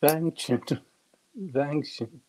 Wenchen. Wenchen.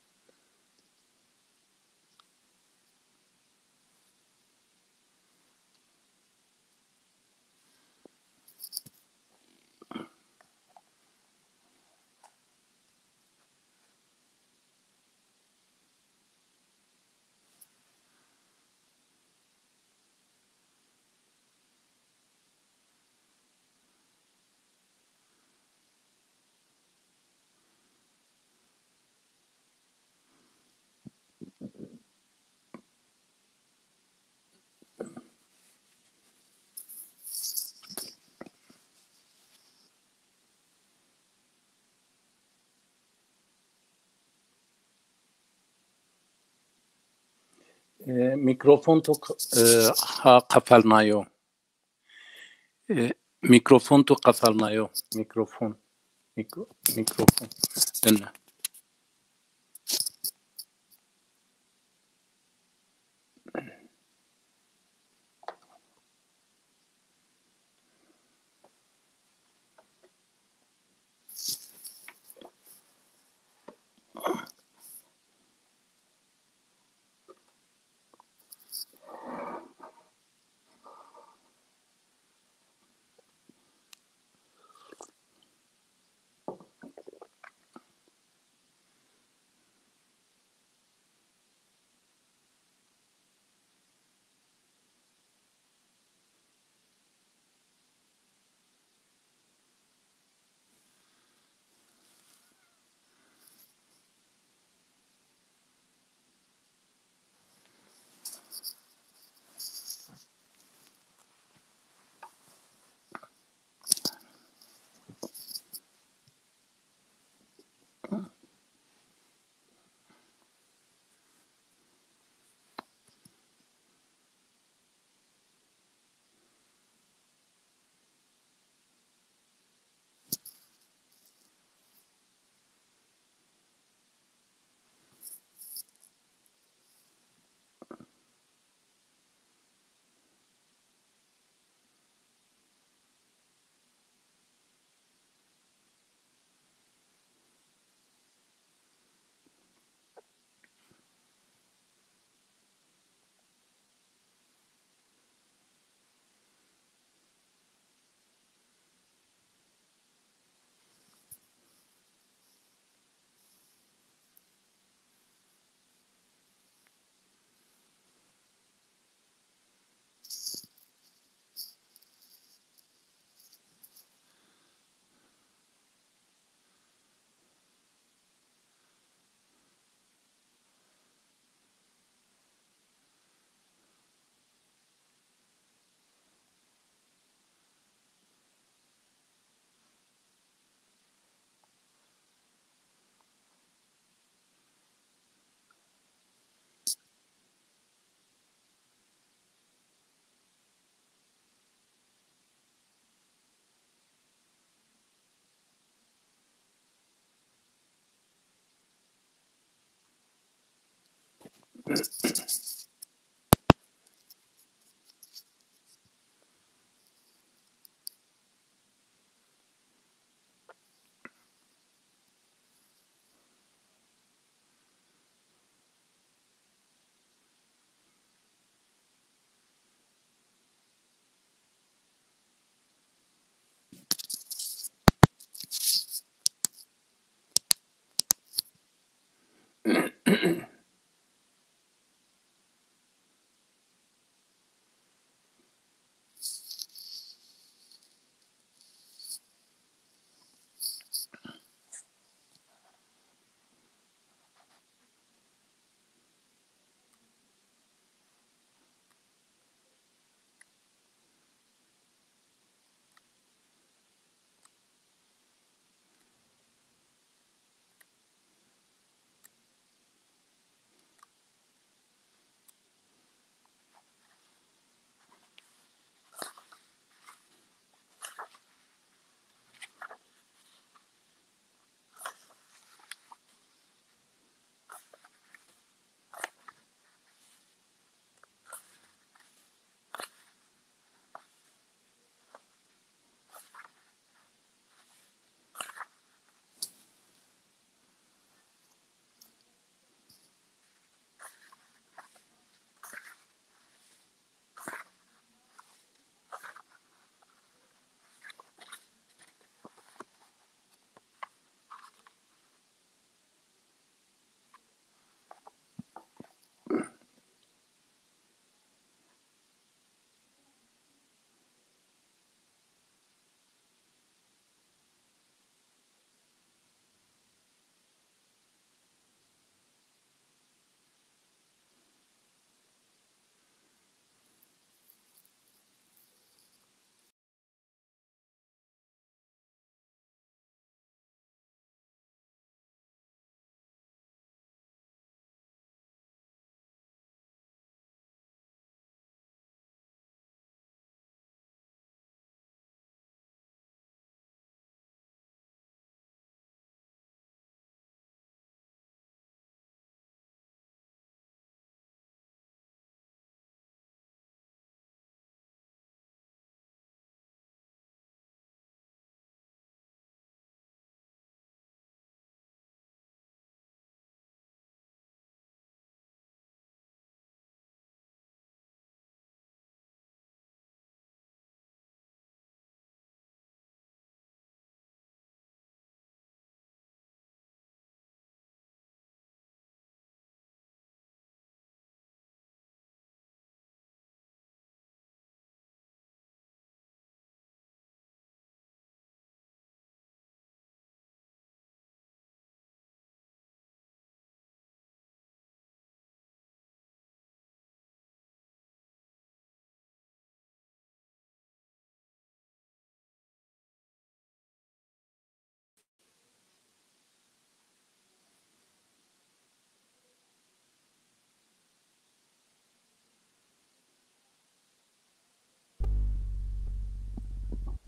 Mikrofon to kafalnayo. Mikrofon to kafalnayo. Mikrofon. Mikrofon. Dinle.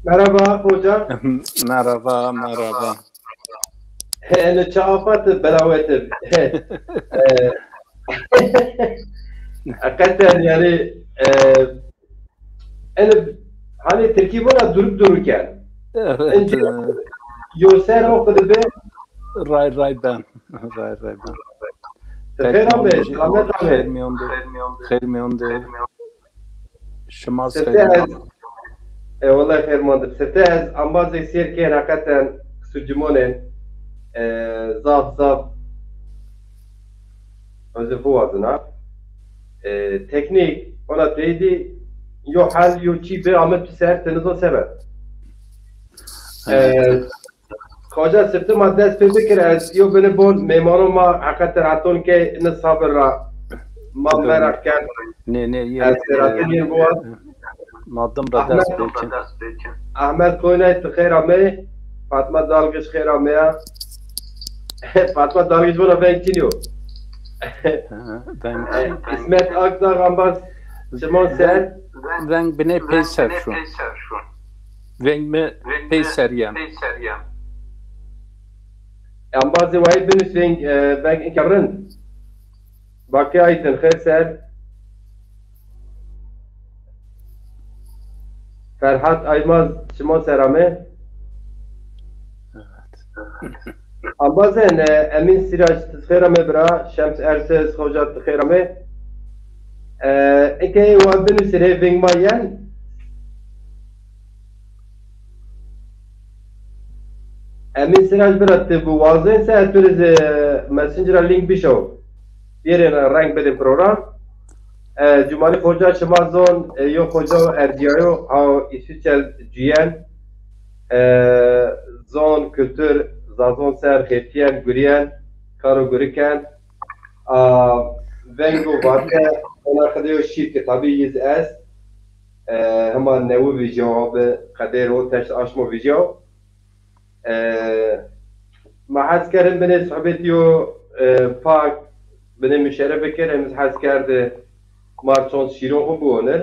Merhaba hocam. merhaba. أنا شافت بلاوتب. حقيقة يعني أنا hani تركيبنا durup dururken Evet. önce yorsel okudu be. Ray ben. Tefeir abi, selamet abi. Xermiyondu. Şıma Sertez. Vallahi خير ماندب. Sertez ambaz eksirken hakikaten sucumonen zaf özü bu adına teknik ona deydi yo hal yo çi bir amet piser tenizo sever. Koca sırtı maddes bir fikir ez yo beni bon memano ma hakikaten hatun ke ne sabır ra ma merak kan Ne ez seratın yer bu ad madem da ders bekin. Ahmet koynay tıkhir ame Fatma dalgıç khir ame ya Fatma dalgıç buna ben çiniyor. Ben İsmet Akdağ ambaz Simon sen ben bine peyser şu. Ben mi peyseriyem. ambazı vahid bin Hüseyin ben inkabrin Bakı ayettin khir sen Ferhat Aymaz Simon Serame ambazın Emin Siraç tıkhirame bira Şems Ersiz Hoca tıkhirame İki vahid bin Hüseyin vingmayen Emin Siraç birattı bu vazın se turiz Messenger'a link bişo yerine renk bedin program Cumali Hoca Şımazon yok Hoca Erciyayo av İsviçer Ciyen zon kültür zazon ser hetiyen guriyen karo guriken vengo varke ona kadar şiir kitabı yiz es hemen nevi video kadar o teşt aşmo video ما حس کردم بین صحبتیو پاک بین مشاربه کردم حس کرده مارچون شیرون هم بونه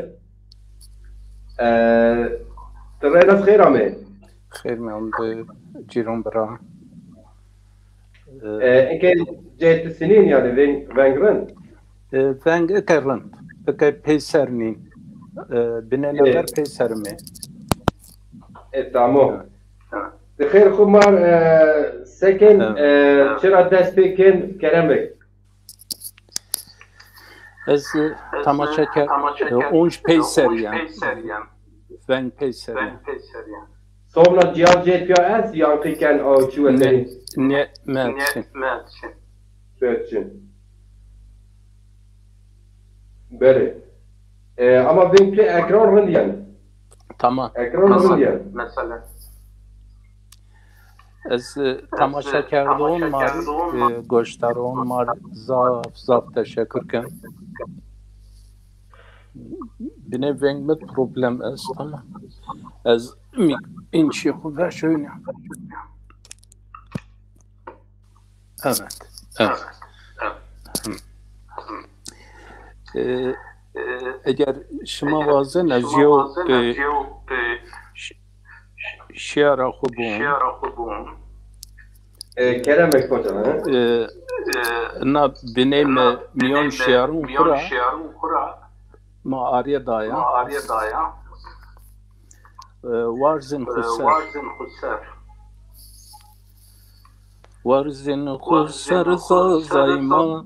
ترى ناس خير عمي Xermiyondu. Ciron bira. إن كان جاية السنين يعني وين قرن Ben ekerin. Eke peysernin. Bine neler peysermi. تمام بخير خمار سكن شرا دست بكن كلامك Ez tamaşaker. Onç peyseriyem. Ben peyseriyem. صوبنا جيال جيت يا اس يانقي كان او شو اللي Ne mersin. سويتشن بله اما بيمكن اكرار هنديان Tamam. اكرار هنديان Ez tamaşakerliğin var. Goştarın var. Zaf teşekkürken. Bine vengmet problem ez tamam. Ez inçi ve şöyle. Evet. Eğer şıma vazın ez yo şiara xubun. كلامك كوتا Na bine milyon şiarun kura ma arya daya warzin khusar zayma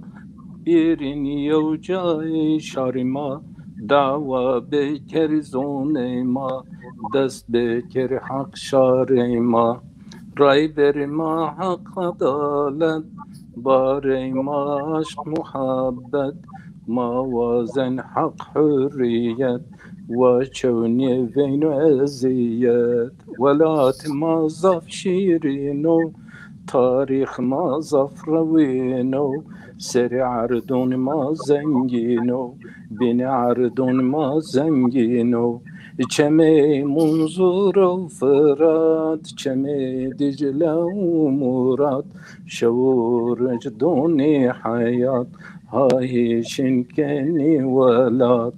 birin yevcay şarima dava beker zonema dest beker hak şarima ray berma hak adalet barema aşk muhabbet موازن حق حرية وشوني بين أزيات ولات ما ظف شيرينو تاريخ ما ظف روينو سري عردون ما زنجينو بين عردون ما زنجينو چمي منظور وفرات چمي دجلة ومراد شورج دوني حياة هاي شنكني ولاد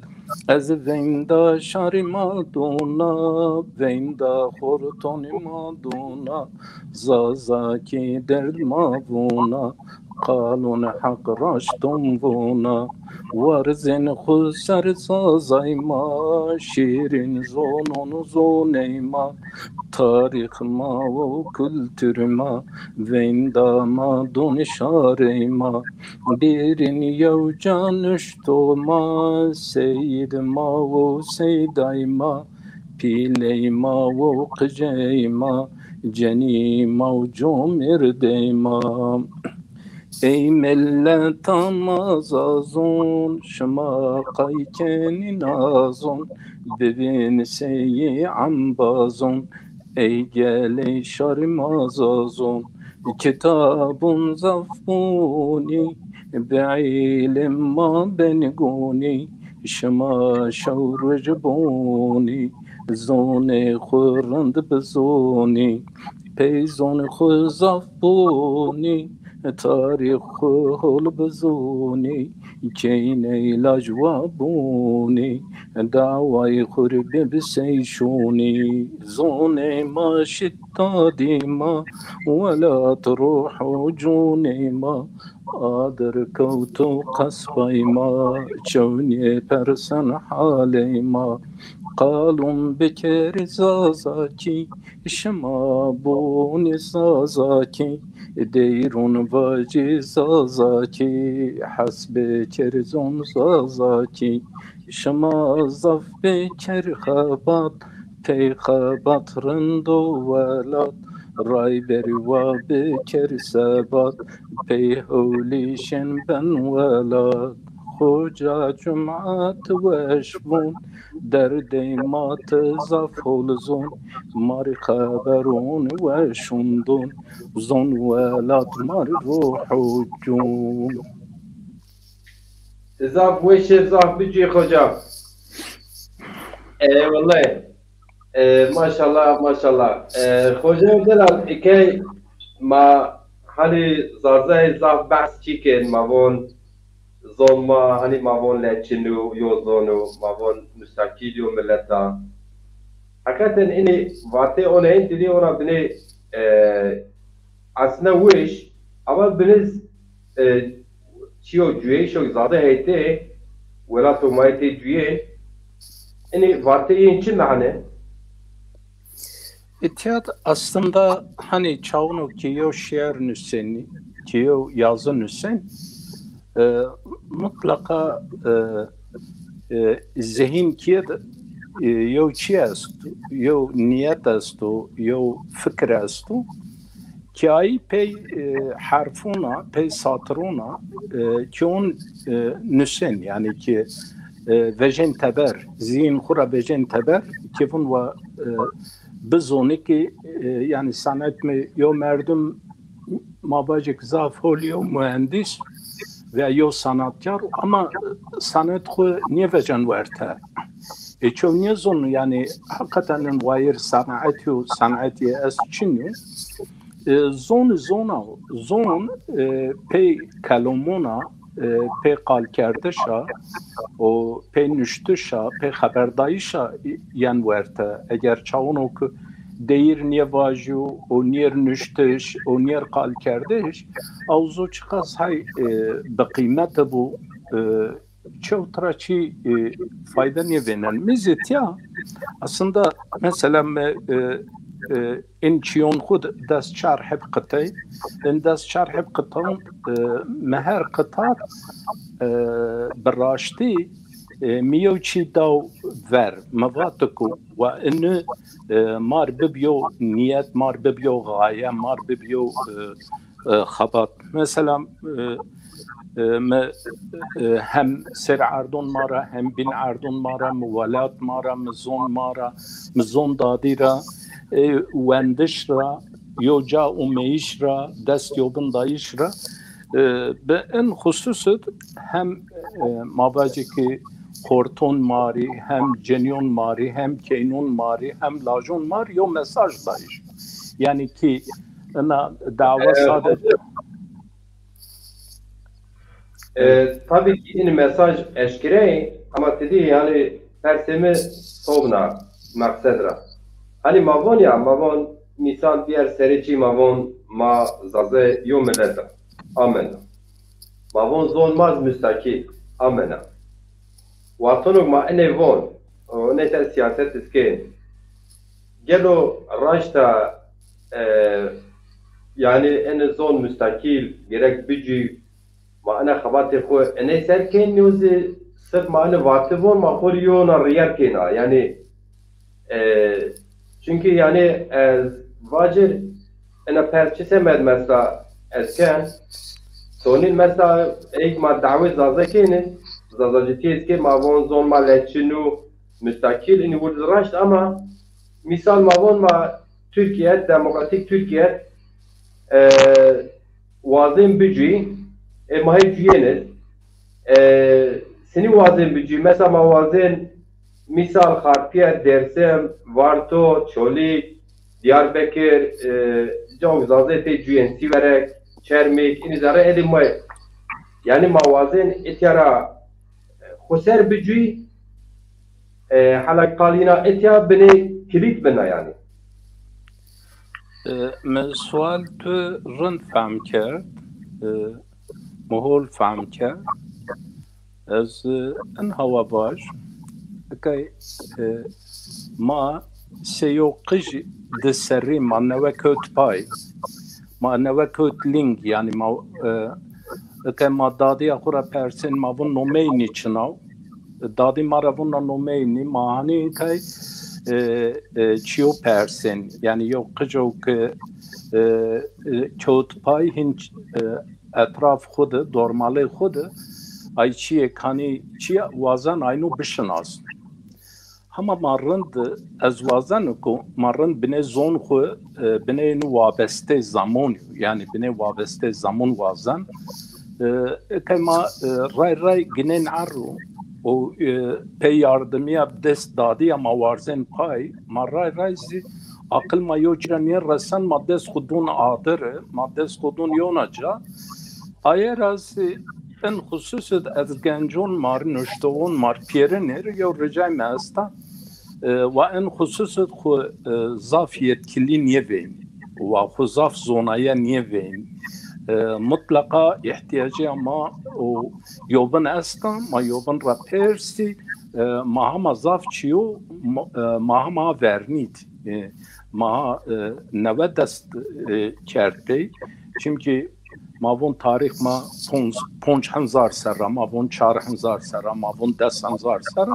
از ویندا شاری مادونا ویندا خورتونی مادونا زازا کی درد مابونا قالون حق راشتم بونا ورزن خسر زازای ما شیرین زونون زونی ما تاریخ ما و kültür ما ویندا ما دون شاری ما بیرین یو جانشتو ما سید ما و سیدای ما پیلی ما و قجای ما جنی ما و جمردی ما ای ملت مازازون شما قایکن نازون ببین سی عمبازون ای گلی شار مازازون کتابون زفونی به علم ما بنگونی شما شور جبونی زون خورند بزونی پیزون خزافونی تاریخ خول بزونی کینه لاجوابونی دعوای خربی بسیشونی زون ما شتادی ما ولا تروح جونی ما آدر کوتو قصبای ما چونی پرسن حالی ما قالون بکر زازاکی شما بونی زازاکی دیرون واجی زازاکی حسب کرزون زازاکی شما زف بکر خبات پی خبات رندو ولاد رای بری و بکر سبات پی هولیشن بن ولاد خوجا جمعت وشبون در دیمات زفول زون ماری خبرون وشندون زون ولاد ماری روح و جون زاف وش زاف بيجي خوجا والله ما شاء الله ما شاء الله خوجا دلال إكي ما هني زارزاي زاف بحث كيكن ما بون زون ما هني ما بون لاتشنو يوزونو ما بون مستقيليو ملتا حقيقة إني واتي أنا إنت دي أنا بني أصلا وش أول بنز چیو جوی شو زاده هیته ولا تو مایتی جوی اینی وارته این چی معنی؟ İtiyat aslında hani çağını kiyo şiir nüseni, kiyo yazı nüsen mutlaka zihin kiye yo çi est, yo niyet est, yo fikir est ki ay pey harfuna, pey satıruna ki on nüsen yani ki vejen teber, zihin khura vejen teber ki bun ve bizoni ki yani sanat mi yo merdum mabacık zaf oluyor mühendis ve yo sanatkar ama sanat xu niye vejen verte ço niye zonu yani hakikaten vayır sanatı es çini zon pey kalomona pey qalkerdişa o pey nüştüşa pey haberdayışa yan verte eğer çavun ku deyir niye vaju o niye nüştüş o niye qalkerdiş avzu çıkas hay baqiymet bu çevtraçi fayda niye veren mizet ya aslında mesela in çiyon xud dest çar hep qıtay in dest çar hep qıtan meher qıtar براşti میو چی داو ور مواتکو و انه مار ببیو نیت مار ببیو غایه مار ببیو خبات مثلا hem ser ardon mara hem bin ardon mara muvalat mara mizon mara mizon dadira wendişra yoca umeyişra dest yobun dayışra به این خصوص هم ماباجی که خورتون ماری هم جنیون ماری هم کینون ماری هم لاجون ماری یا mesaj دایش yani ki ana dava sadece tabii ki این mesaj eşkire ama dedi yani persemi sovna maksedra. Hani mavon ya mavon misal diğer serici mavon ma zaze yomeleda. Amen. Mavon zonmaz müstakil. Amen. Vatanok ma enevon. O ne ter siyaset iskin. Gelo raşta yani en zon müstakil gerek bücü ma ana xabatê xwe enê serkên newzê sırf ma ana vatibon ma xwe yona riyarkêna yani çünkü yani vacir ena perçise med mesela esken sonil mesela ek ma davet zazekênin zazacîtî eske ma von zon ma leçinu müstakil ini vurdraşt ama misal ma von ma Türkiye demokratik Türkiye wazên bijî mahê ciyêniz sinî wazên bijî mesela ma wazên misal Xarpiye, Dersem, Varto, Çolîk, Diyarbekir, cawk zazê tê ciyên Sîverek, Çermik, înî zere êdî me yani ma wazên êtiyara xweser bijî hala qalîna êtiya binê kilît bina yani. من سوال تو رند فهم کرد مهول فهم کرد از ان هوا باش که ما سیو قج دسری ما نوکوت پای ما نوکوت لینگ yani ما که ما دادی اخورا پرسن ما ون نومینی چناو دادی ما را ون نومینی ما هنی که چیو پرسن yani yok kıcı ki kağıt pay hinç etraf xudu normalı xudu ay çiye kani çiye vazan aynı bişnas ama marrand az vazan ko marrand bine zon xu bine nu vabeste zaman yani bine vabeste zaman vazan kema ray ginen arru o pey yardımıya dest dadi ama varzen pay maray rayzi akıl mayoca niye resan maddes khudun adır maddes khudun yonaca ayer az en husus az gencon mar nüştoğun mar piyerenir yo ricay mesta ve en husus khu zaf yetkili niye veyn ve khu zaf zonaya niye veyn mutlaka ihtiyacı ama o yobun astan ma yobun rapersi mahama zafçiyo mahama vernit maha neve dest kertey çünkü mavun tarih ma 5000 sera mavun 4000 sera mavun 10000 sera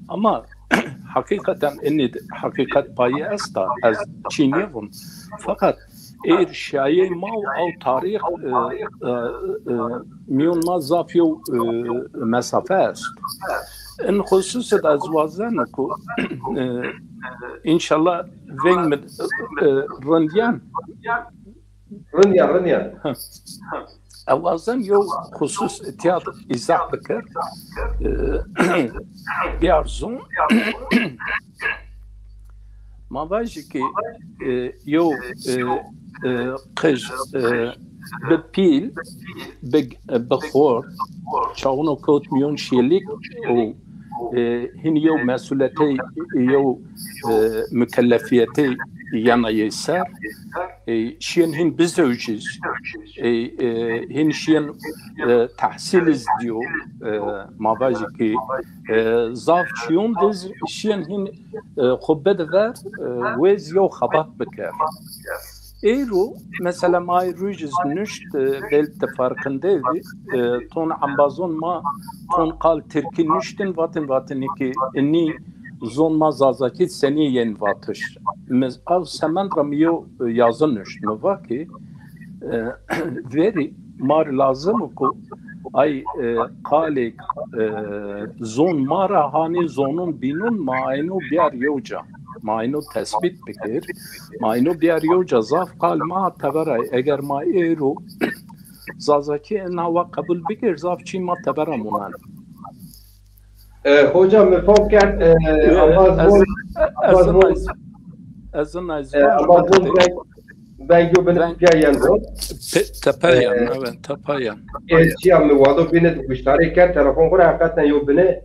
ama hakikaten en hakikat payı asta az çiğniyevun fakat eğer şaye mal av tarih miyon zafyo mesafe est en hususet az vazan ko inşallah ven med randiyan avazan yo husus tiyatro izah bekar bir arzun ما باجي كي يو قج ببيل بخور شاونو كوت ميون شيليك او هن يو مسؤوليتي يو مكلفيتي yana yeser şiyen hin bizövciz hin şiyen tahsil izdiyor mavajı ki zavçiyon diz şiyen hin xubbet ver vez yo xabat bekar Eero mesela may rüjiz nüşt belte farkındaydı ton ambazon ma ton kal Türkiye nüştin vatin ki inni zon mazazaki seni yen vatış. Mez av semendra miyo yazın nüşt mi vaki veri mar lazım ku ay kalik zon mara hani zonun binun maaynu biyar yoca. Maaynu tespit bekir. Maaynu biyar yoca zaf kal ma teberay. Eğer ma eero zazaki enava kabul bekir zaf çi ma tebera munan. Hocam mefhum kert Amazon ben göbenim piyayen bu. Tapayan, evet tapayan. Çiyam mi vado bine duştari kert telefon kura hakikaten yo bine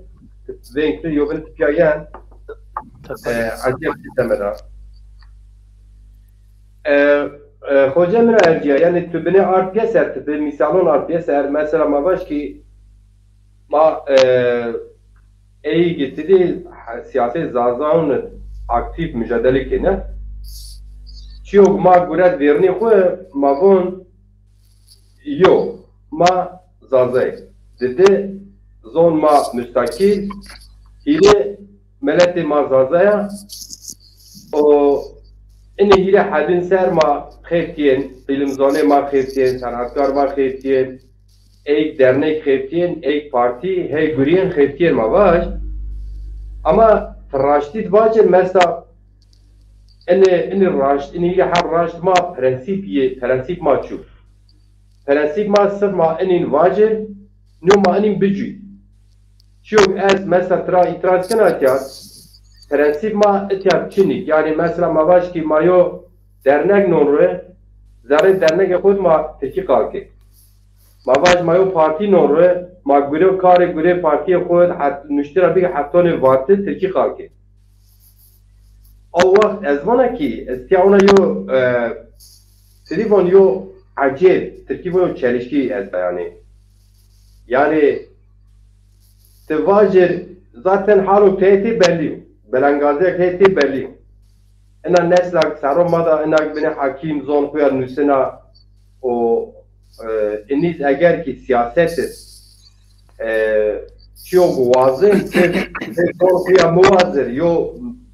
Vem que eu vou te piayan acayip sistemda. Hoca min erciye yani tu beni RPS ertibi misalon RPS mesela ma baş ki ma iyi getiri siyasi zazan aktif mücadele kene. Çiğ ma gurat verni xwe ma bon yo ma zazay dedi zon ma müstakil ile meleti ma zazaya o ene ile hadin ser ma xeftiyen bilimzane ma xeftiyen sanatkar ma xeftiyen ek dernek xeftiyen ek parti hey guriyen xeftiyen ma baş ama raştit bace mesela ene raşt ene ile har raşt ma prensip ma çu prensip ma sır ma enin vace nu ma enin bücü çok az mesela tra itiraz kan atiyat prensip ma atiyat çinik yani mesela ma baş ki mayo dernek nonre zare dernek khud ma teki kalke ma baş mayo parti nonre ma gure kare gure parti khud hat müştera bi hatta ne vatte teki kalke o vakt az mana ki istiyauna yo telefon yo acayip Türkiye bunu çelişki ez yani tevacir zaten halu tehti belli Belengaziye tehti belli ena neslak saromada ena beni hakim zon kuyar nüsena o eniz eğer ki siyaset çok vazın zon kuyar muvazir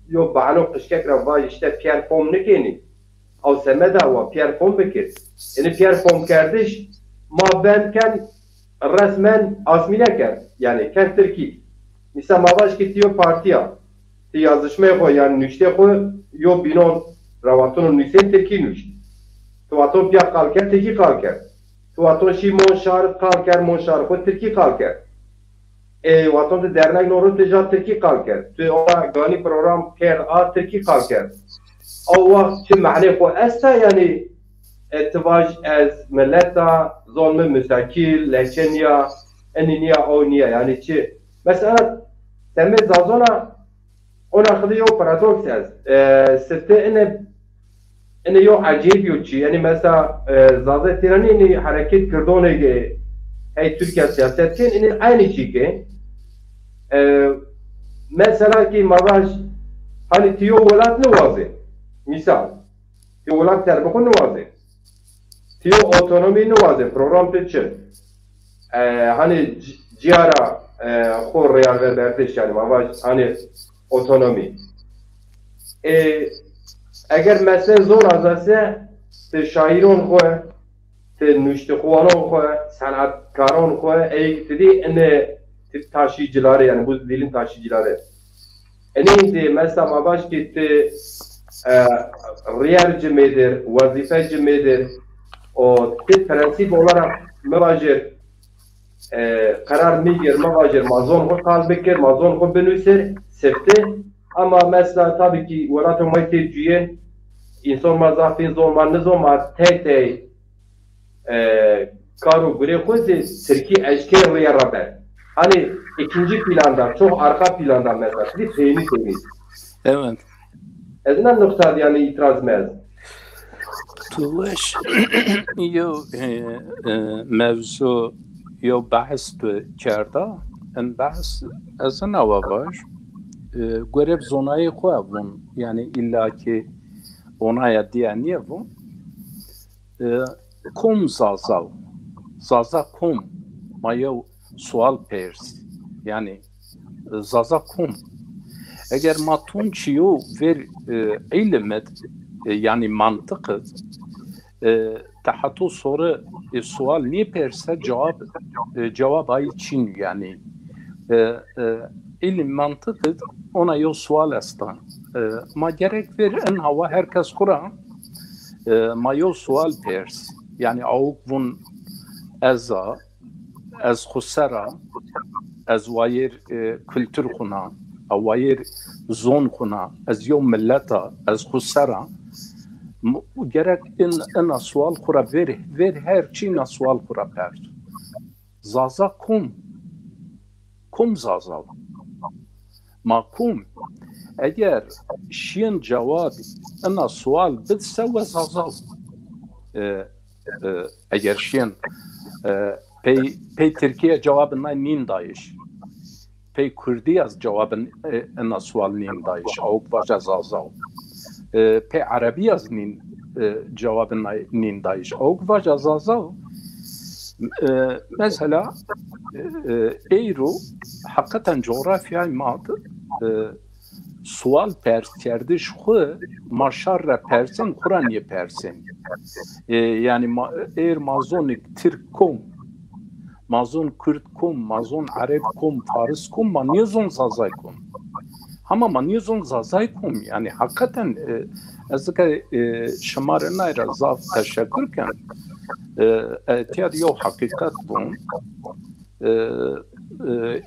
yo bağlı kışkek ravaj işte piyer pom nekeni او سمدا و پیر فون بکرد یعنی پیر فون کردش ما بند کن رسما آزمینه کرد یعنی کن ترکی مثلا ما باش که تیو پارتیا تی yazışmaya koy yani nüşte koy yo binon ravatonu nüsen teki nüşt tuvaton piya kalker teki kalker tuvaton şi monşar kalker monşar koy teki kalker vaton de dernek noru teca teki kalker tu ona gani program ker a teki kalker او وقت چه معنی خو استا یعنی اتواج از ملتا ظلم مساکیل لچنیا انینیا اونیا یعنی چه مثلا تمه زازونا اونا خدی یو پارادوکس از سته انه یو عجیب یو چی یعنی مثلا زازه تیرانی اینی حرکت کردونه که هی ترکیه سیاست کن اینی aynı چی که مثلا که مواج hani tiyo velat ne vazı misal tiyo velat terbekun ne vazı tiyo otonomi ne vazı program teçin hani ciyara khor real verderdiş yani mavaş hani otonomi eğer mesele zor azase te şairon khoe te nüştekuanon khoe sanatkaron khoe dedi ene taşıyıcıları yani bu dilin taşıyıcıları eninde mesela mabaş gitti riyarcı medir, vazifeci medir o tek prensip olarak mevacir karar migir, mevacir mazon ko kalbekir, mazon ko benüser sefte ama mesela tabii ki velatı mayteciye insan mazafin zorman ne zaman tek karu gure kozi Türkiye eşker ve yaraber hani ikinci planda, çok arka planda mesela bir temiz. Evet. Ezinden noktada yani itiraz mez. Tulaş, yo mevzu yo bahs kerda, en bahs azın avavaj, görev zonayı koyavun, yani illaki onaya diyeniye bu, kum zaza kum, mayo sual pers, yani zaza kum. Eğer matun çiyo ver ilmet yani mantıkı tahattu soru sual niye perse cevap ay için yani ilim mantıkı ona yo sual astan ma gerek ver en hava herkes kura ma yo sual pers yani avukvun az khusara az wayir kültür khuna awayir zon khuna az yom millata az khusara gerek en aswal khura ver her çi aswal khura pert zaza kum zaza ماکوم اگر شین جوابی انا سوال بدسه و زازاو اگر شین پی ترکیه جواب نین دایش پی کردی از جواب انا سوال نین دایش او باجه زازاو پی عربی از نین جواب نین دایش او باجه زازاو mesela Eiro hakikaten coğrafyayı madı sual pers kerdiş xu maşarra persen Kur'aniye persen yani eğer mazonik Türk-kom mazon Kürt-kom mazon Arap-kom Faris-kom maniyozon zazay-kom ama maniyozon zazay-kom yani hakikaten ezke şımarınayra zaf teşekkürken اتیاد یو حقیقت بون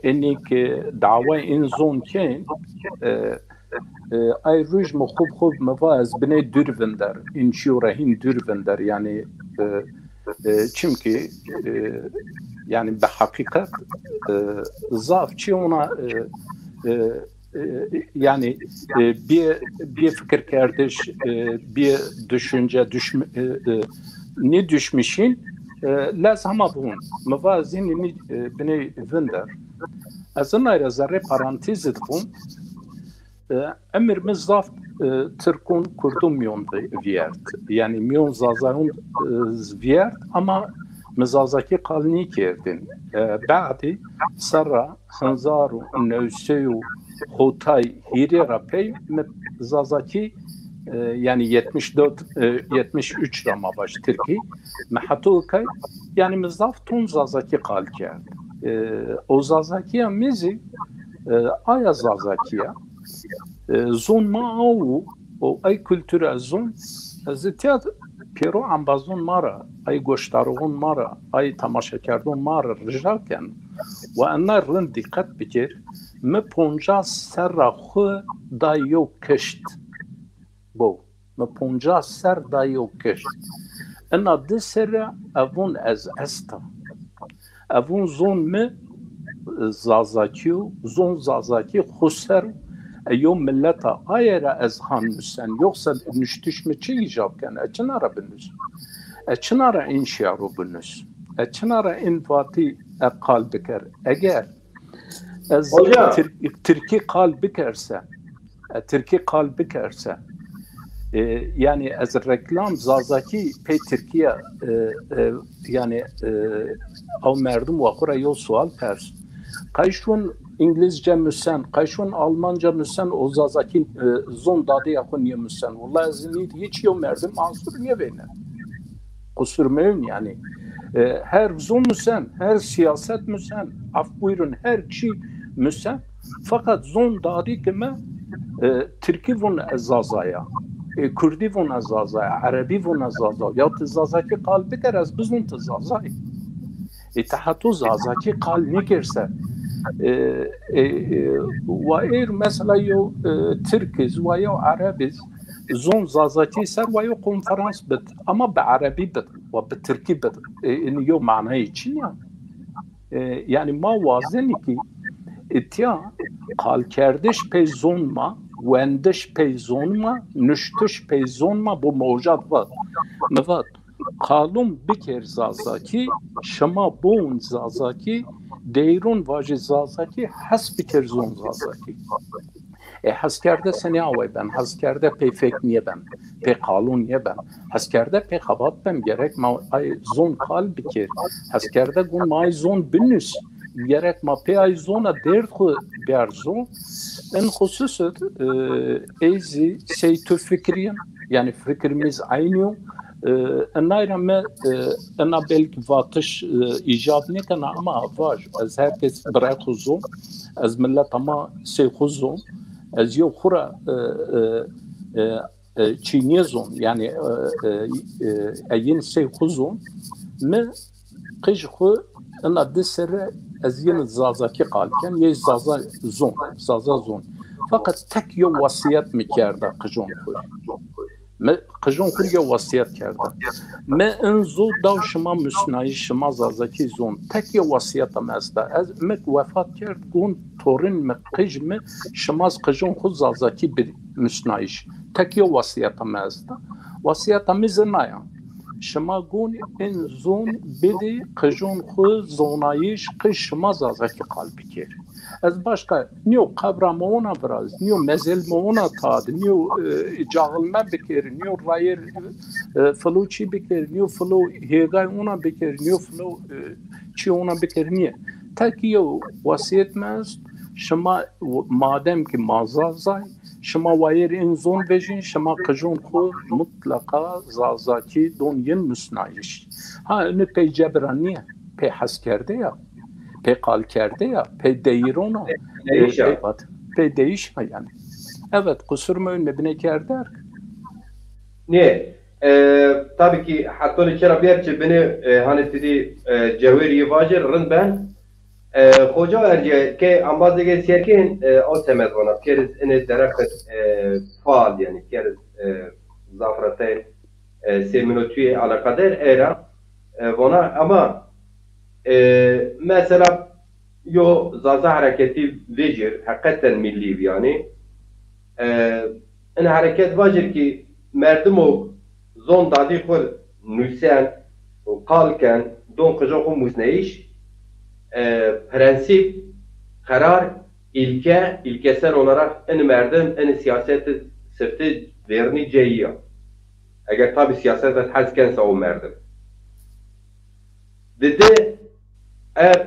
اینی که دعوی این زون که ای روش خوب مواز بنی دور بندر این شورهین دور بندر یعنی چیمکی yani به حقیقت ضعف چی ona yani bir fikir kardeş bir düşünce ne düşmüşün lazım bun mevazini beni vender azınayra zarre parantez edbun emir mizaf Türk'ün Kurdun milyon viyert yani milyon zazayun viyert ama mizazaki kalni kerdin بعدی سرا هنزار و نوسیو خوتای هیری راپی مزازaki yani 73 rama baş Türkiye mehatulkay yani mizaf tun zazaki kalker o zazakiya mizi aya zazakiya zon ma o ay kültüre zon zitiyat پیرو انبازون مارا ای گوشتارون مارا ای تماشا کردون مارا رجالکن و انا رن دقت بکر م 50 سر خو دایو کشت بو م 50 سر دایو کشت انا ده سر اوون از استا اوون زون م زازاکیو زون زازاکی خسر ایوم ملتا ayera ez han müsen yoksa nüştüşme çi icap kan açınara binüs açınara inşiaru binüs açınara infati aqal biker eğer ez Türkiye kal bikerse yani ez reklam zazaki pe Türkiye yani av merdum vakura yol sual pers kayşun İngilizce müsen, kayşun Almanca müsen, o zazaki zon dadı yakın ya müsen. Vallahi zinit hiç yok merdim, ansur niye beyne? Kusur mevn yani. Her zon müsen, her siyaset müsen, af buyurun her şey müsen. Fakat zon dadı kime Türkiye vun zazaya, Kürdi vun zazaya, Arabi vun zazaya. Ya zazaki kalbi keres bizun zazaya. Tahatu zazaki kal ne kerse. و ایر مثلا یو ترکیز و یو عربیز زون زازاتی سر و یو کنفرانس بد اما به عربی بد و به ترکی بد این یو معنی چیه yani ما وازنی که اتیا قال کردش پی زون ما وندش پی زون ما نشتش پی زون ما bu موجود var مفاد قالون بکر زازاکی شما بون زازاکی دیرون واجه زازاکی حس بکر زون زازاکی حس کرده سنی آوی بن حس کرده پی فکر نیه بن پی قالون نیه بن حس کرده پی خبات بن گرک ما ای زون قال بکر حس کرده گون ما ای زون بنوس gerek ma pey ay zona dert xu berzon en husus ezi seytu fikriyen yani fikrimiz aynı انایرا me ana belki vatış icad ne kana ama var az herkes bırak uzun az millet ama şey uzun az yok xura çiğnezon yani ayin şey uzun me qijxu ana desere az yin zazaki qalken ye zaza zon fakat tek yo vasiyet mikarda qijun xu قجون خوریا وصیت کرده ما انزو داو شما مسنایی شما زازکی زون تکی وصیت مزده از مک وفات کرد گون تورن مقیج می شما از قجون خود زازکی بر مسنایش تکی وصیت مزده وصیت مزنایا شما گون این زون بدی قجون خود زونایش قش شما زازکی قلبی کرد از başka niyo kavramona biraz niyo mezelmona tad niyo cağılma bekir niyo rayır fluçi bekir niyo flu hegay ona bekir niyo flu çi ona bekir niye takiyo vasiyetmez şama madem ki mazazay şama vayır inzon bejin şama kajun xo mutlaka zazaki don yen musnayiş ha ne pe cebraniye pe has kerde ya pe kal kerde ya pe deyrona pe değişme yani evet kusurma önüne bine kerder ne tabii ki hatta ne çara bir beni hani dedi cevheri vacir rın ben hoca erce ke ambazge serkin o temel ona keriz ene derakat faal yani keriz zafrate seminotuye alakader era ona ama mesela yo zaza hareketi vecir hakikaten milli yani en hareket vacir ki merdim o zon dadi kul nüsen o kalken don kıcakı musneyiş prensip karar ilkesel olarak en merdim en siyaseti sırtı verni ceyiyor eğer tabi siyaset hazkense o merdim dedi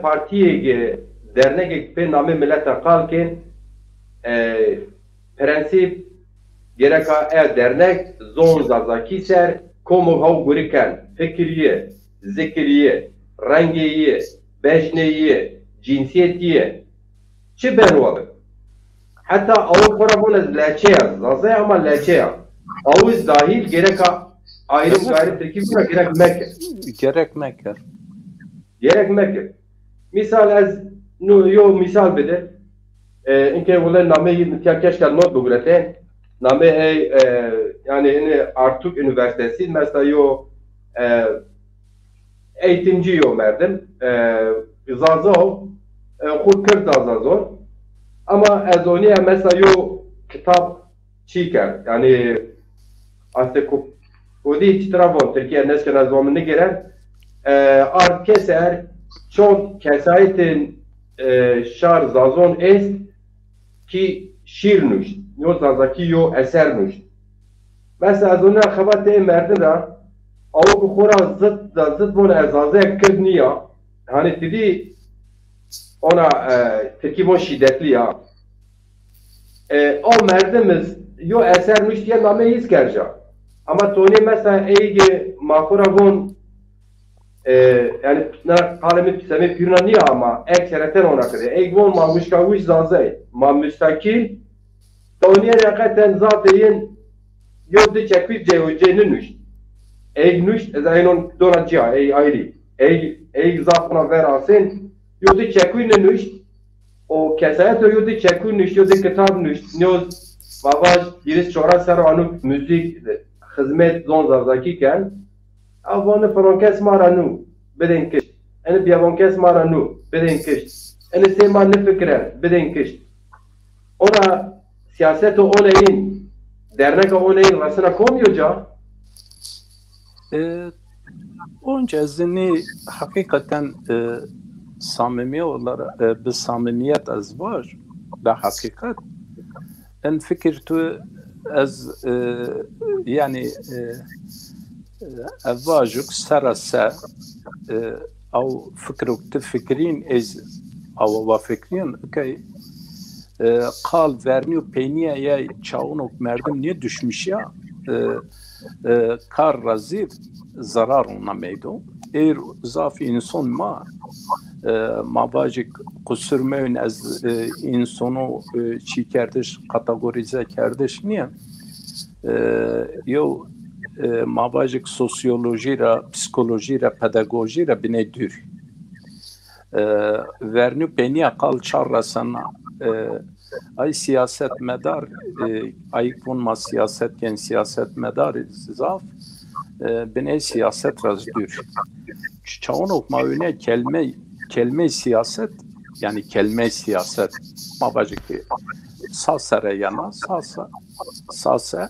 partiye dernek pe name millete kalken prensip gereka dernek zon zazaki ser komu hav guriken fikriye zikriye rengiye bejneye cinsiyetiye çi benwalı hatta avul korabon leçeya zazay ama leçeya avuz dahil gereka ayrım gayrı terkibine gerek mekke misal az yo misal bede inke wala name keşke not bugületen name yani artık üniversitesi mesela yo eğitimci yo merdim zazo khud kırd zazo ama azoniye mesela yo kitap çiker yani aslında o değil travon Türkiye nesken zamanını gelen art keser çok kesayetin şar zazon est ki şiirnuş yo zazaki yo esernuş mesela azona xabat merdin ra او بخورا zıt bun ezazı kırniya hani dedi ona tekibon şiddetli ya o merdimiz yo esermiş diye nameyiz kerca ama toni mesela eygi makura bun yani kalemi pisemi pirna niye ama eksereten ona kadar eygi bun ma müşkavuş zazay ma müstakil toniye rekaten zaten yo de çekviz cenuş ey nuş ezaynon donacia ey ayrı ey zapna verasen yodi çekuyne nuş o kesayet yodi çekuyne nuş yodi kitap nuş nyoz babaş giriş çora ser anu müzik hizmet zon zavzaki ken avvanı frankes maranu beden kiş ene biavankes maranu beden kiş ene sema ne fikre beden kiş ona siyaset o olayın dernek o olayın rasına koymuyorca Önce zini hakikaten samimi olarak bir samimiyet az var ve hakikat en fikir tu az yani evvacuk sarasa av fikruk fikrin ez av va fikrin ki kal verniyor peyniye ya çağunuk merdim niye düşmüş ya kar razif zarar ona meydo. Eğer zafi insan ma bacık kusurmayın az insanu çi kardeş kategorize kardeş niye? Yo ma bacık sosyolojiyle, psikolojiyle, pedagojiyle bine dür. Vernu peniya kal çarrasana ay siyaset medar ay konma siyaset gen siyaset medar zaf bine siyaset razdır. Çağınok mavine kelime siyaset yani kelime siyaset mabacık sasere yana sasa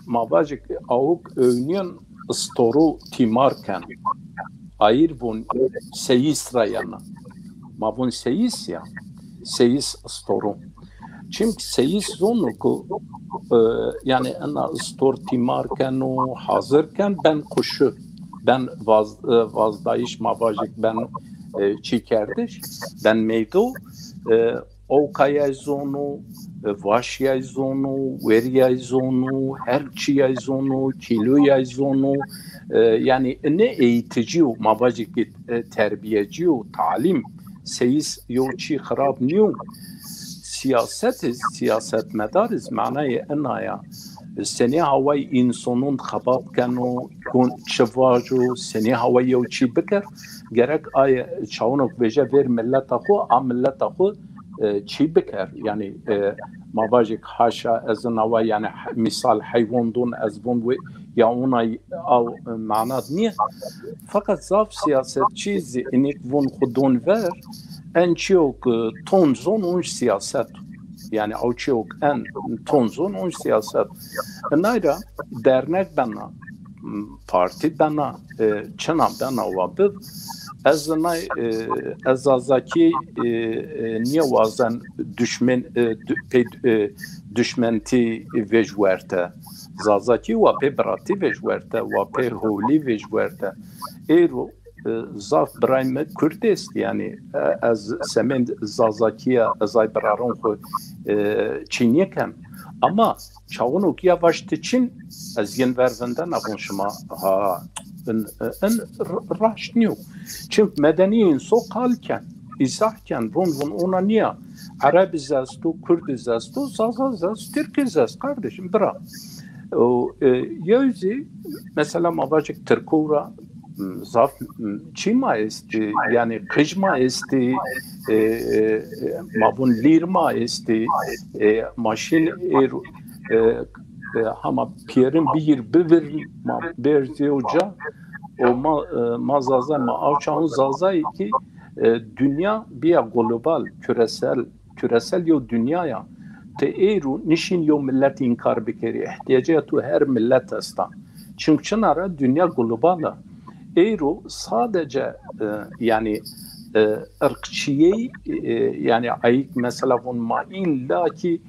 mabacık avuk övnün storu timarken ayır bun seyisra yana mabun seyis ya seyis storu çünkü seyis zonuku yani ana stor timarken o hazırken ben kuşu ben vazdayiş mabacık ben çikerdiş ben meydu o kaya zonu vaşya zonu veriya zonu herçiya zonu kiloya zonu yani ne eğitici o mabacık terbiyeci o talim seyis yolçi harap niyo siyaset medarız manaya enaya seni havayı insanın xabat kanu kun çevaju seni havayı uçi bikar gerek ay çavunok veje ver milleta xo am milleta xo çi bikar yani mabajik haşa ezin hava yani misal hayvandun ezbun ve ya ona av manat niye fakat zaf siyasetçi inik vun xudun ver en çok tonzon unş siyaset yani o çok en tonzon unş siyaset nayra dernek bana parti bana çanam bana vabib ez azaki niye vazen düşmenti vejwerte zazaki ve pe brati vejwerte ve pe holi vejwerte ero zaf brayme Kürtist yani az semen zazakiya azay bararon xo Çinyekem ama çavunuk yavaştı Çin az yen vervenden avunşma ha en raşniyo çünkü medeniyin sokalken izahken vun ona niye Arap zastu Kürt zastu zaz Türk zaz kardeşim bırak o yüzü mesela mavacık Türkura zaf çima esti yani kıjma esti mavun lirma esti maşin ama piyerin bir berzi hoca o mazaza ma avçağın zazayı ki dünya bir global küresel yo dünyaya te eru nişin yo millet inkar bikeri ihtiyacı tu her millet astan çünkü çınara dünya globala eru sadece yani ırkçıyı yani ayık mesela bunun ma illa ki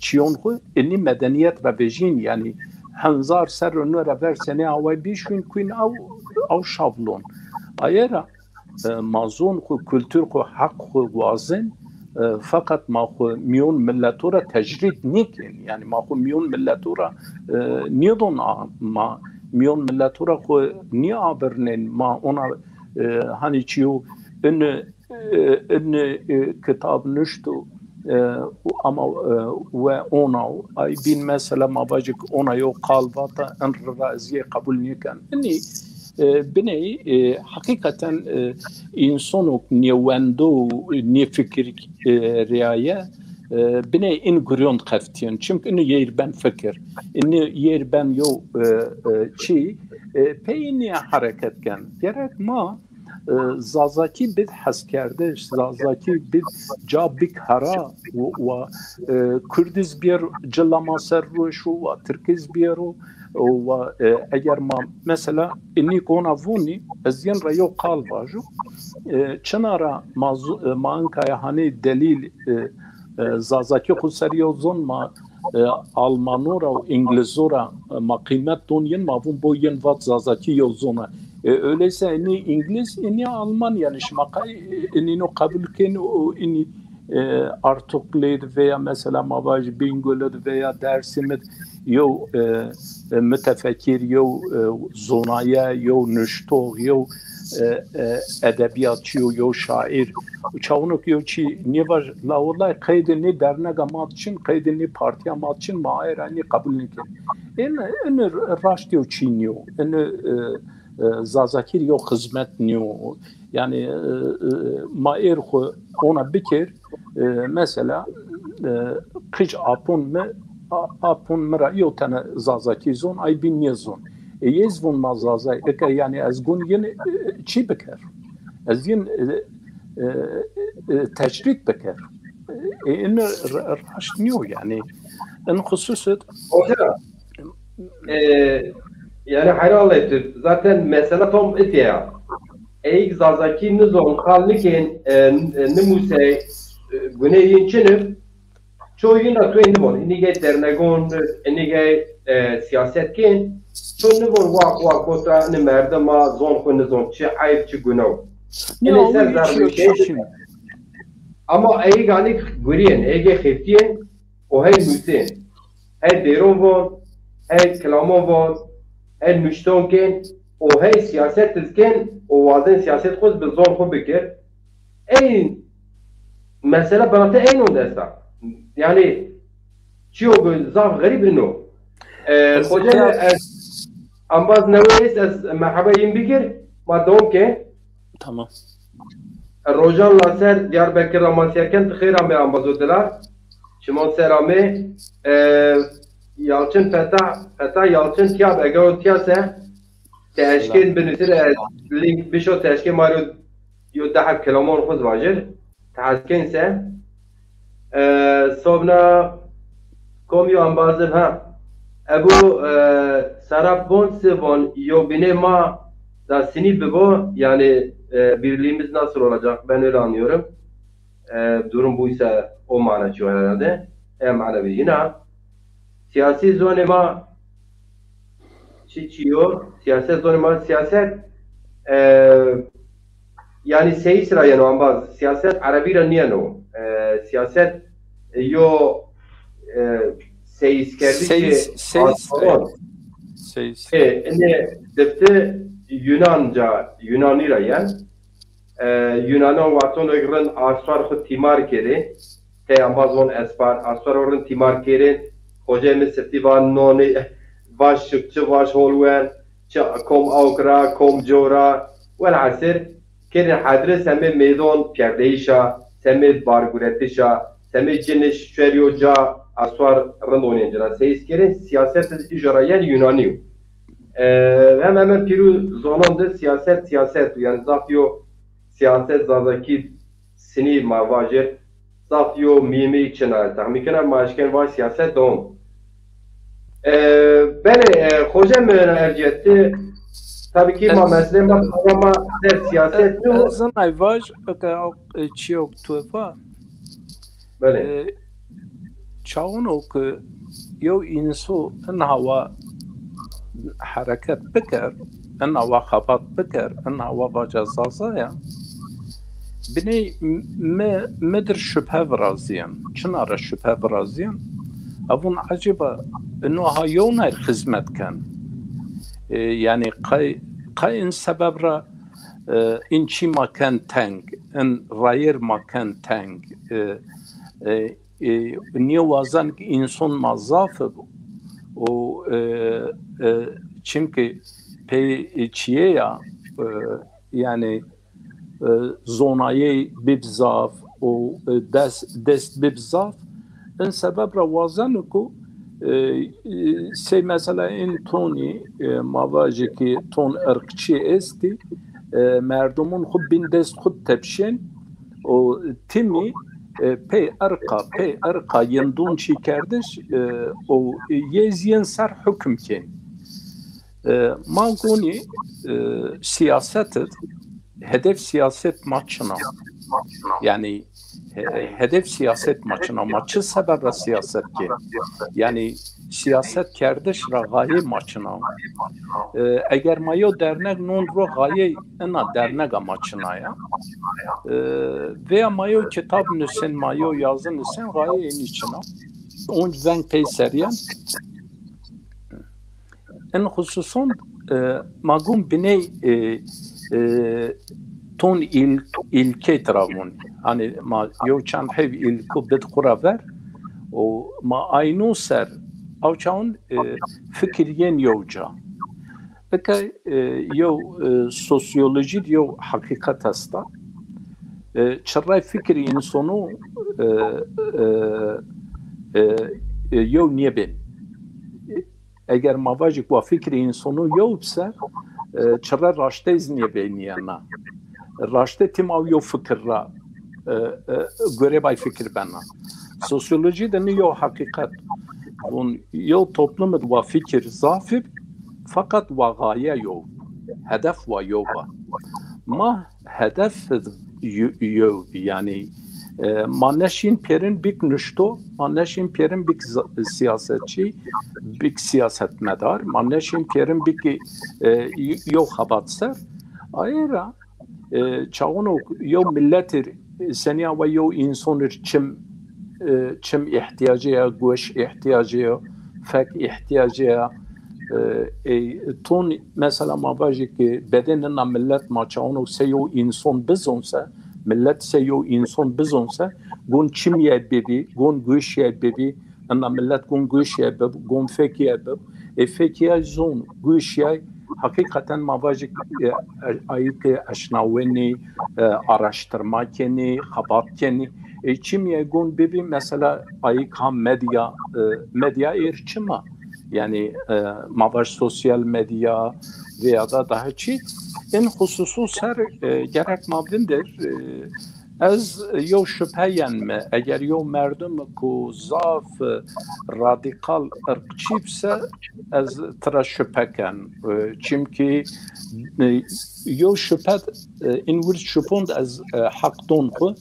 çiyonhu inni medeniyet ve vejin yani hanzar ser önüne versene avay bir gün kuin av şablon ayera mazun ku kültür ku hak ku vazin fakat ma ku milyon milletora tecrid nikin yani ma ku milyon milletora niyodon ma milyon milletora ku niye abernin ma ona hani çiyo in kitap nüştü ama ve ona ay bin mesela mabacık ona yok kalbata en raziye kabul niken ni beni hakikaten insanok niyevendo ni fikir riaya beni in grund kaftiyen çünkü ini yer ben fikir ini yer ben yo çi peyni hareketken gerek ma zazaki bir haskerde zazaki bir cabik hara ve Kürdiz bir cılama serruş ve Türkiz bir ve eğer ma mesela inni kona vuni ezyen rayo kalvaju çınara maankaya hani delil zazaki khusariyo zon ma Almanora ve İngilizora ma kıymet donyen ma vun boyen vat zazaki yozona öyleyse ini İngiliz ini Alman yani şmakay ini no kabul ken o ini artikled veya mesela mavaj bingoled veya dersimit yo mütefekkir yo zonaya yo nüşto yo edebiyatçı yo şair çavunuk yo çi ne var la vallahi kaydını dernek amat için kaydını parti amat için maayerani kabul ken en raştiyo çinyo en زازاکیر یو خدمت نیو yani ma erxu ona bikir mesela kıç apun mera yo tane zazaki zon ay bin yazon yezvon ma zazay yani az gun yine çi bikir az yin teşrik bikir in raşt niyo yani en hususet yani hayranla ettim zaten mesela tom etiya Eğik zazaki nizon kalniken nimuse güneyin çinip çoğu yine tuğ bon inige dernegon inige siyasetken çoğu nivon vak kota ne merdema zon ko nizon çi ayıp çi günav. Ne ser zarbe ama eğik hani güriyen eğik xeftiyen o hey müsen hey deron von hey klamon von hey müştonken o hey siyaset izken o vazen siyaset koz bir zor ko bikir. En mesela bana te en o desta. Yani çiyo bir zaf garip ino. Hoca ambaz neveyiz az merhabayim bikir. Madom ke tamam. Rojan laser Diyarbakır Ramasyerken tıkhıran bir ambazo dilar. Şimon serame Yalçın Feta Yalçın tiyab ega tiyase تأشكال بالنسبة لينك بشو تأشكال ماريو يدحب كلامون خذ واجر تحسكين سه صوبنا كوم يو أنبازم ها أبو سراب بون سيفون يو بني ما da sinir bu yani birliğimiz nasıl olacak ben öyle anlıyorum. Durum buysa o mana çıkıyor herhalde. Manevi yine siyasi zonema çiçiyor. Siyaset zonema siyaset yani seyi sıraya no ambaz siyaset Arabiyle niye no siyaset yo seyiskerlik ne defte Yunanira yani Yunanan vaton ögren asfar xut timar kere te ambazon espar asfar orun timar kere hocamız seftivan noni vaş şıkçı vaş holwen kom avkra kom jora vel asir kere hadre seme meydon perdeyşa seme barguretişa seme ciniş şeriyoca asfar randonenjara seyiskerin siyaset icrayen Yunaniyo hemen piru zonunda siyaset yani zafyo siyaset zazaki sini mavajer zafyo mimi çena tahmikena maşken var siyaset don beni hocam ercetti tabii ki ma mesele ama siyaset ne zanay vaj ka çiyok tufa beni çağın ki yo inso en hava حركات بكر أنها وخبط بكر أنها وباجة زازايا بني ما مدر شبه برازيان شنار الشبه برازيان أظن عجيبة أنه هايونا الخدمة كان يعني قاين سبب را إن شي ما كان تانك إن غير ما كان تانك نيو وازن إنسان مضافة o çünkü peçiye ya yani zonayı bibzaf o dest bibzaf en sebep ravazan ku şey mesela in toni mavajı ki ton ırkçı esti merdumun xub bin dest xud tepşen o timi pey arka yendun çi kardeş o yezyen ser hüküm ken manguni siyaset hedef siyaset maçına yani hedef siyaset maçına maçı sebebi siyaset ki yani siyaset kardeş ragaye maçına eğer mayo dernek non ro gaye ena dernek maçına ya veya mayo kitap nüsen mayo yazın nüsen gaye en içine on ven peyseriyen en hususun magum biney ton ilke travmun hani ma yo çan hev ilku bid kuraver o ma aynu ser avçaun fikriyen yovca Peki yo sosyoloji yo hakikat hasta. Çarray fikri insonu yo niye ben? Eğer mavajik wa fikri insonu yoksa çarray raşte niye beniyana? Raşte timav yo fikra göre bay fikir bana. Sosyoloji de yo hakikat. Bun yo toplumu wa fikir zafir fakat wa gaye yo. Hedef wa yo wa. Ma hedef yo yani ma neşin perin bik nüşto, ma neşin perin bik siyasetçi, bik siyasetmedar, ma neşin perin bik yo habatser. Ayra çağunu yo milletir seniya ve yo insanır çim ihtiyacıya, göç ihtiyacıya, fek ihtiyacıya, ton mesela mavajik bedenine millet maçağını seyo insan bizonsa, millet seyo insan bizonsa, gon çim yer bebi, gon göç yer bebi, ana millet gon göç yer bebi, gon fek yer bebi, fek yer zon göç yer hakikaten mavajik ayık aşnaveni, araştırma keni, habat keni. Çim yegun bebi mesela ayık ham medya erçima yani mavaş sosyal medya veya da daha çi en hususus her gerek mabdindir az yo şüpheyen mi eğer yo merdum ku zaf radikal ırkçıysa az tıra şüpheken çünkü yo şüphet in wir şüphund az hakton ku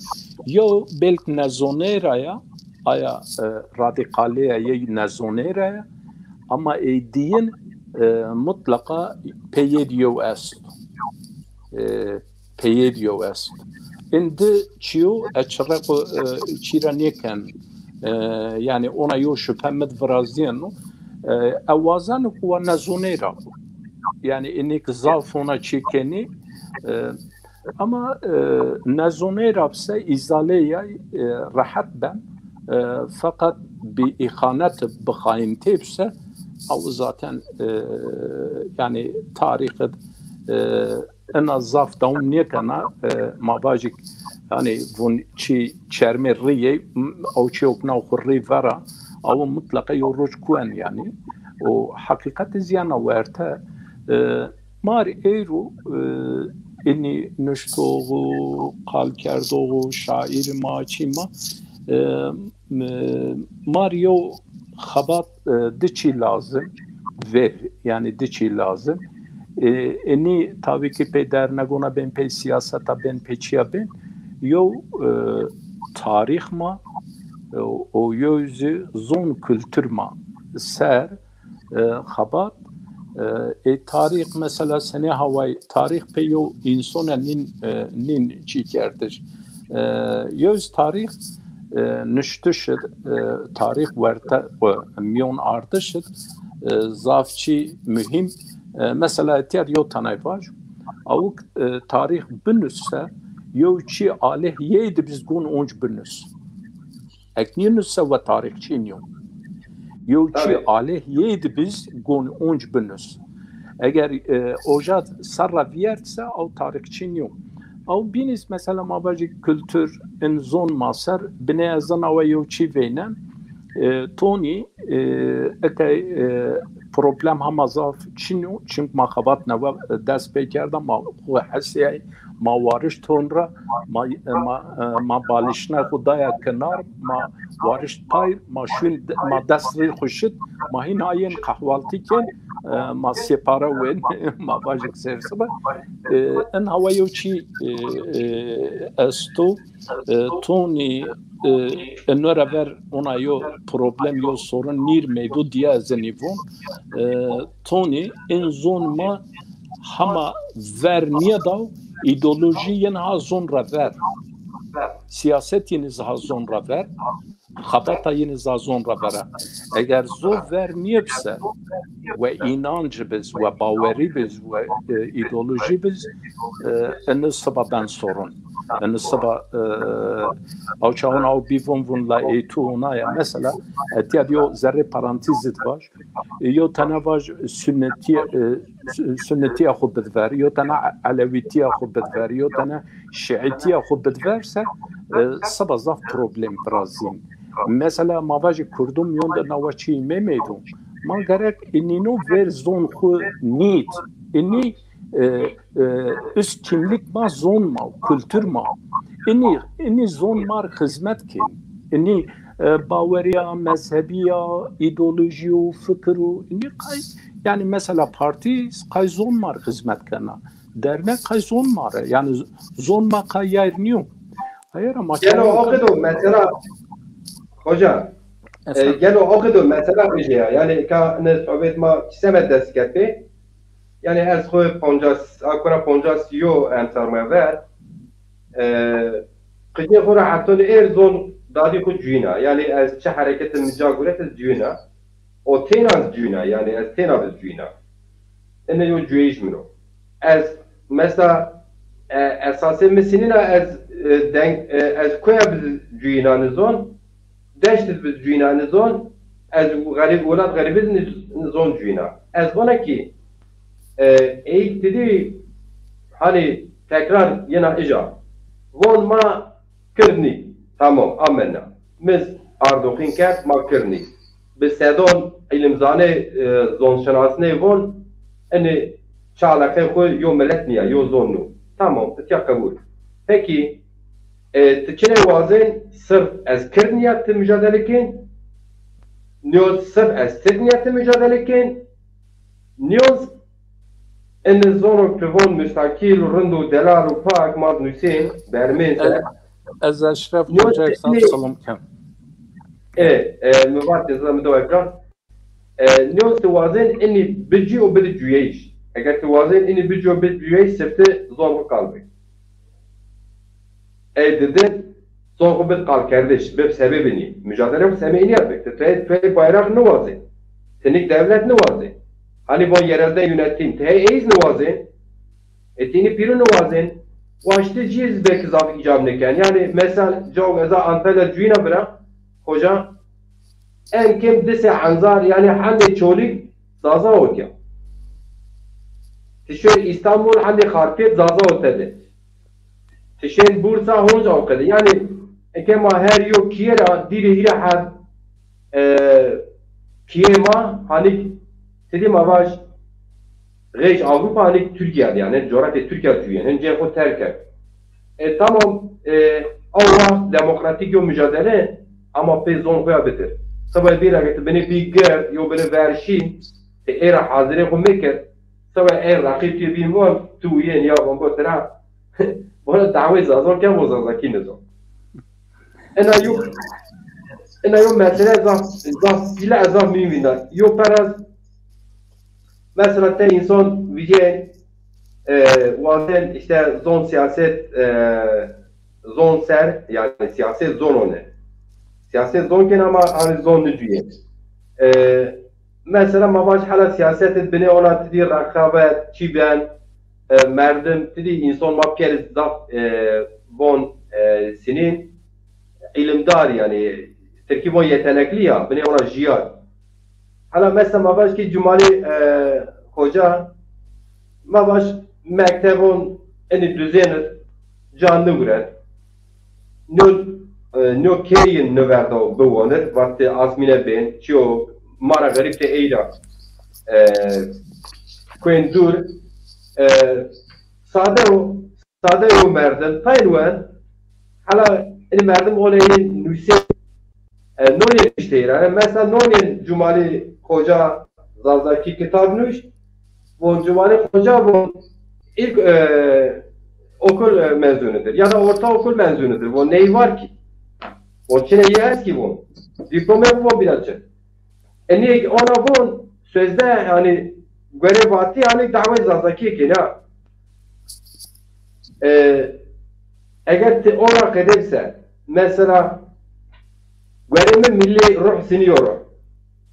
yo belk nezoneraya aya radikaliye ye nezoneraya ama diyen mutlaka peyediyo est peyediyo est indi çiyo açrak çiraneken yani ona yo şüphemet vrazien avazan ku nezonera yani inik zaf ona çekeni ama nezonera ise izaleye rahat ben fakat bir ihanet bıkhayim tepse o zaten yani tarihi en az zaf daum niye kana mabajik yani bun çi çerme riye o çi okna khurri vara o mutlaka yoruj kuen yani o hakikat ziyana verte mar eyru inni nüştoğu kal kerdoğu şair maçima Mario habat diçi lazım ve yani diçi lazım. Eni tabii ki peder nagona ben pe siyasata ben peçiya ben yo tarih ma o yüzü zon kültür ma ser habat tarih mesela sene havay tarih pe yo insona nin çikerdir yüz tarih nüştüşür tarih verte milyon artışır zafçı mühim mesela tiyer yo tanay var avuk tarih binüsse yo çi aleh yedi biz gun onç binüs ekniyünüsse ve tarihçin yo çi aleh yedi biz gun onç binüs eğer ojat sarra viyertse o tarihçin yok او biniz mesela mabacı kültür en zon maser bine azana ve yoçi veynen toni problem hamazaf çinu çünkü makabat ne var ders bekerda ma hasiye ma varış tonra ma balişna kudaya kenar ma varış tay ma şun ma dasri khuşit ma hin ayen kahvaltiken ma separa wen ma bajik sersaba en hava yoçi esto toni enora ver ona yo problem yo sorun nir mevdu diye zenivon toni en zon ma hama ver niye da ideoloji yen ha zonra ver siyaset yeniz ha zonra ver habata yeniz ha zonra ver eğer zor ver niye bise ve inancı biz ve baveri biz ve ideoloji biz en sababen sorun لأن الصبا أو شاون أو بيفون فون لا إيتونا يا مثلا تيابيو زر بارانتيز باش يو تنافج سنتي أخو بدفار يو تنا علويتي أخو بدفار يو تنا شيعيتي أخو بدفار الصبا زاف بروبليم برازيل مثلا ما باجي كردوم يوند نواشي ميميدو ما gerek inino ver zon xu nit ini üst kimlik ma zon ma kültür ma ini zon mar hizmet ki ini baveriya mezhebiya ideolojiyo fikru ini kay yani mesela parti kay zon mar hizmet kana dernek kay zon mar yani zon ma kay yerniyor hayır ama yani o mesela hoca gel o kadar mesela bir şey yani ne sohbet ma kisemet desketi yani az koy ponjas akora ponjas yo antarma ver kıcı kora hatta erzon dadi ku cüna yani az çe hareketin mücagulet cüna o tenaz cüna yani az tenaz cüna ene yo cüyiş mino az mesela esası mesinina az denk az koya biz cüna zon داشت بالجوينا نزون از غريب ولاد غريب نزون جوينا از بنا كي ايك تدي hani tekrar yine ija von ma kirni tamam amenna biz ardoqin kat ma kirni biz sedon ilimzane zon şanasne von eni çalaka koy yo meletniya yo zonu tamam tiya kabul peki تچنه وازن صرف از کردنیت mücadele کن نیاز صرف از تدنیت mücadele کن نیاز ان زونو تفون مستقیل و رند و دلال و پاک ماد نوسین برمنزه از اشرف نوجه سلام کم مبارد ازام دو اکران نیاز توازن اینی بجی و بده جویش اگر توازن اینی بجی و بده جویش سفته زونو kalbi dedin son bir kal kardeş bir sebebini mücadele bu sebeğini yapmak. Te bayrak ne vazı? Tenik devlet ne vazı? Hani bu yerelde yönetim te eiz ne vazı? Etini piru ne vazı? O işte ciz belki zaf icab neken. Yani mesela çok eza Antalya cüyna bırak hoca en kim dese anzar yani hani çolik zaza otya. Tişör İstanbul hani harfiyet zaza otede. تشين بورصة هونجا وكذا يعني كما هاريو كيرا ديري هي حد كيما هانيك تدي ما باش غيش أوروبا هانيك تركيا يعني جغرافيا تركيا تجيه هنجي خو تركه tamam Allah demokratik yo mücadele ama pezon koya beter sabah bir agit beni biger yo beni verşi era hazire ko meker sabah rakip ki bin var tu yen ya bon botra بولا دعوة زازون كم وزازا كي نزون أنا يوم مثلا زاف بلا زاف ميمينا يو براز مثلا تا إنسان ويجي وازن işte zon siyaset zon ser yani siyaset zon onu siyaset zon ken ama hani zon nücüye mesela mabaş hala siyaset bine ona tedi rakabet çiben مردم تدی انسان ما پیش زاف بون سنین علمدار یعنی ترکیب و yetenekliya beni ona jiyar. Hala mesela ma baş ki cumali hoca ma baş mektebun eni düzenir canlı gürer. No keyin ne verdo bewoner vakti azmine ben çio mara garip te eyda kuen dur sade o merdim Tayvan hala merdim olayı nüse nolin işte yani mesela nolin cumali hoca zazdaki kitap nüş bu cumali hoca bu ilk okul mezunudur ya da ortaokul mezunudur bu neyi var ki o çine yiyez ki bu diploma bu birazcık niye ona bu sözde yani görev vakti yani davet zazdaki ki ne eğer olarak ederse mesela görevi milli ruh siniyor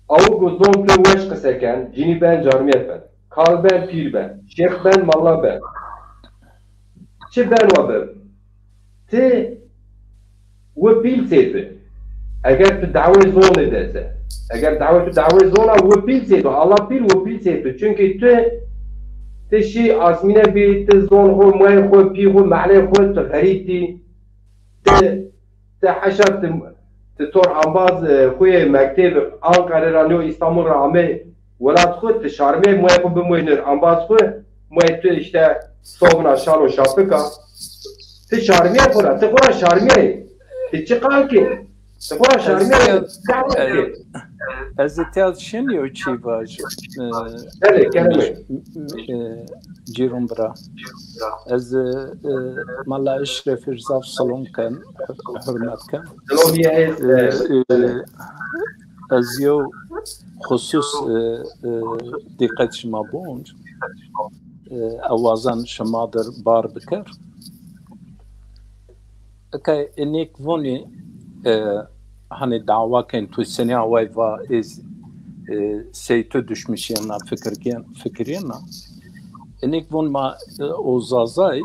avu zon pleweş kıseken cini ben carmiyet ben kal ben pir ben şeyh ben malla ben çi ben var ben ته وپیل سیده اگر تو دعوی زونه دسته اگر تو دعوی زونه وپیل سیده الله پیل وپیل سیده چونکه تو تشي عاصمينه بتزون هو ما يخو بيهو معناه خو غريبتي تحشرت تطور عمباز خوي مكتب أنقرة رانيو إسطنبول رامي ولا تخد تشارمي ما يكون بموينر عمباز خو ما يتشتا صوبنا شالو شابكا تشارمي خورا تخورا شارمي تشقاكي تخورا شارمي از تیاد شنیو چی باش جیرون برا از مالا اشرف ارزاف سلام کن حرمت کن از یو خصوص دقت شما بونج اوازن شما در بار بکر که اینیک ونی hani dava ken tu sene avay va ez seyto düşmüşyena fikirgena enik von ma o zazay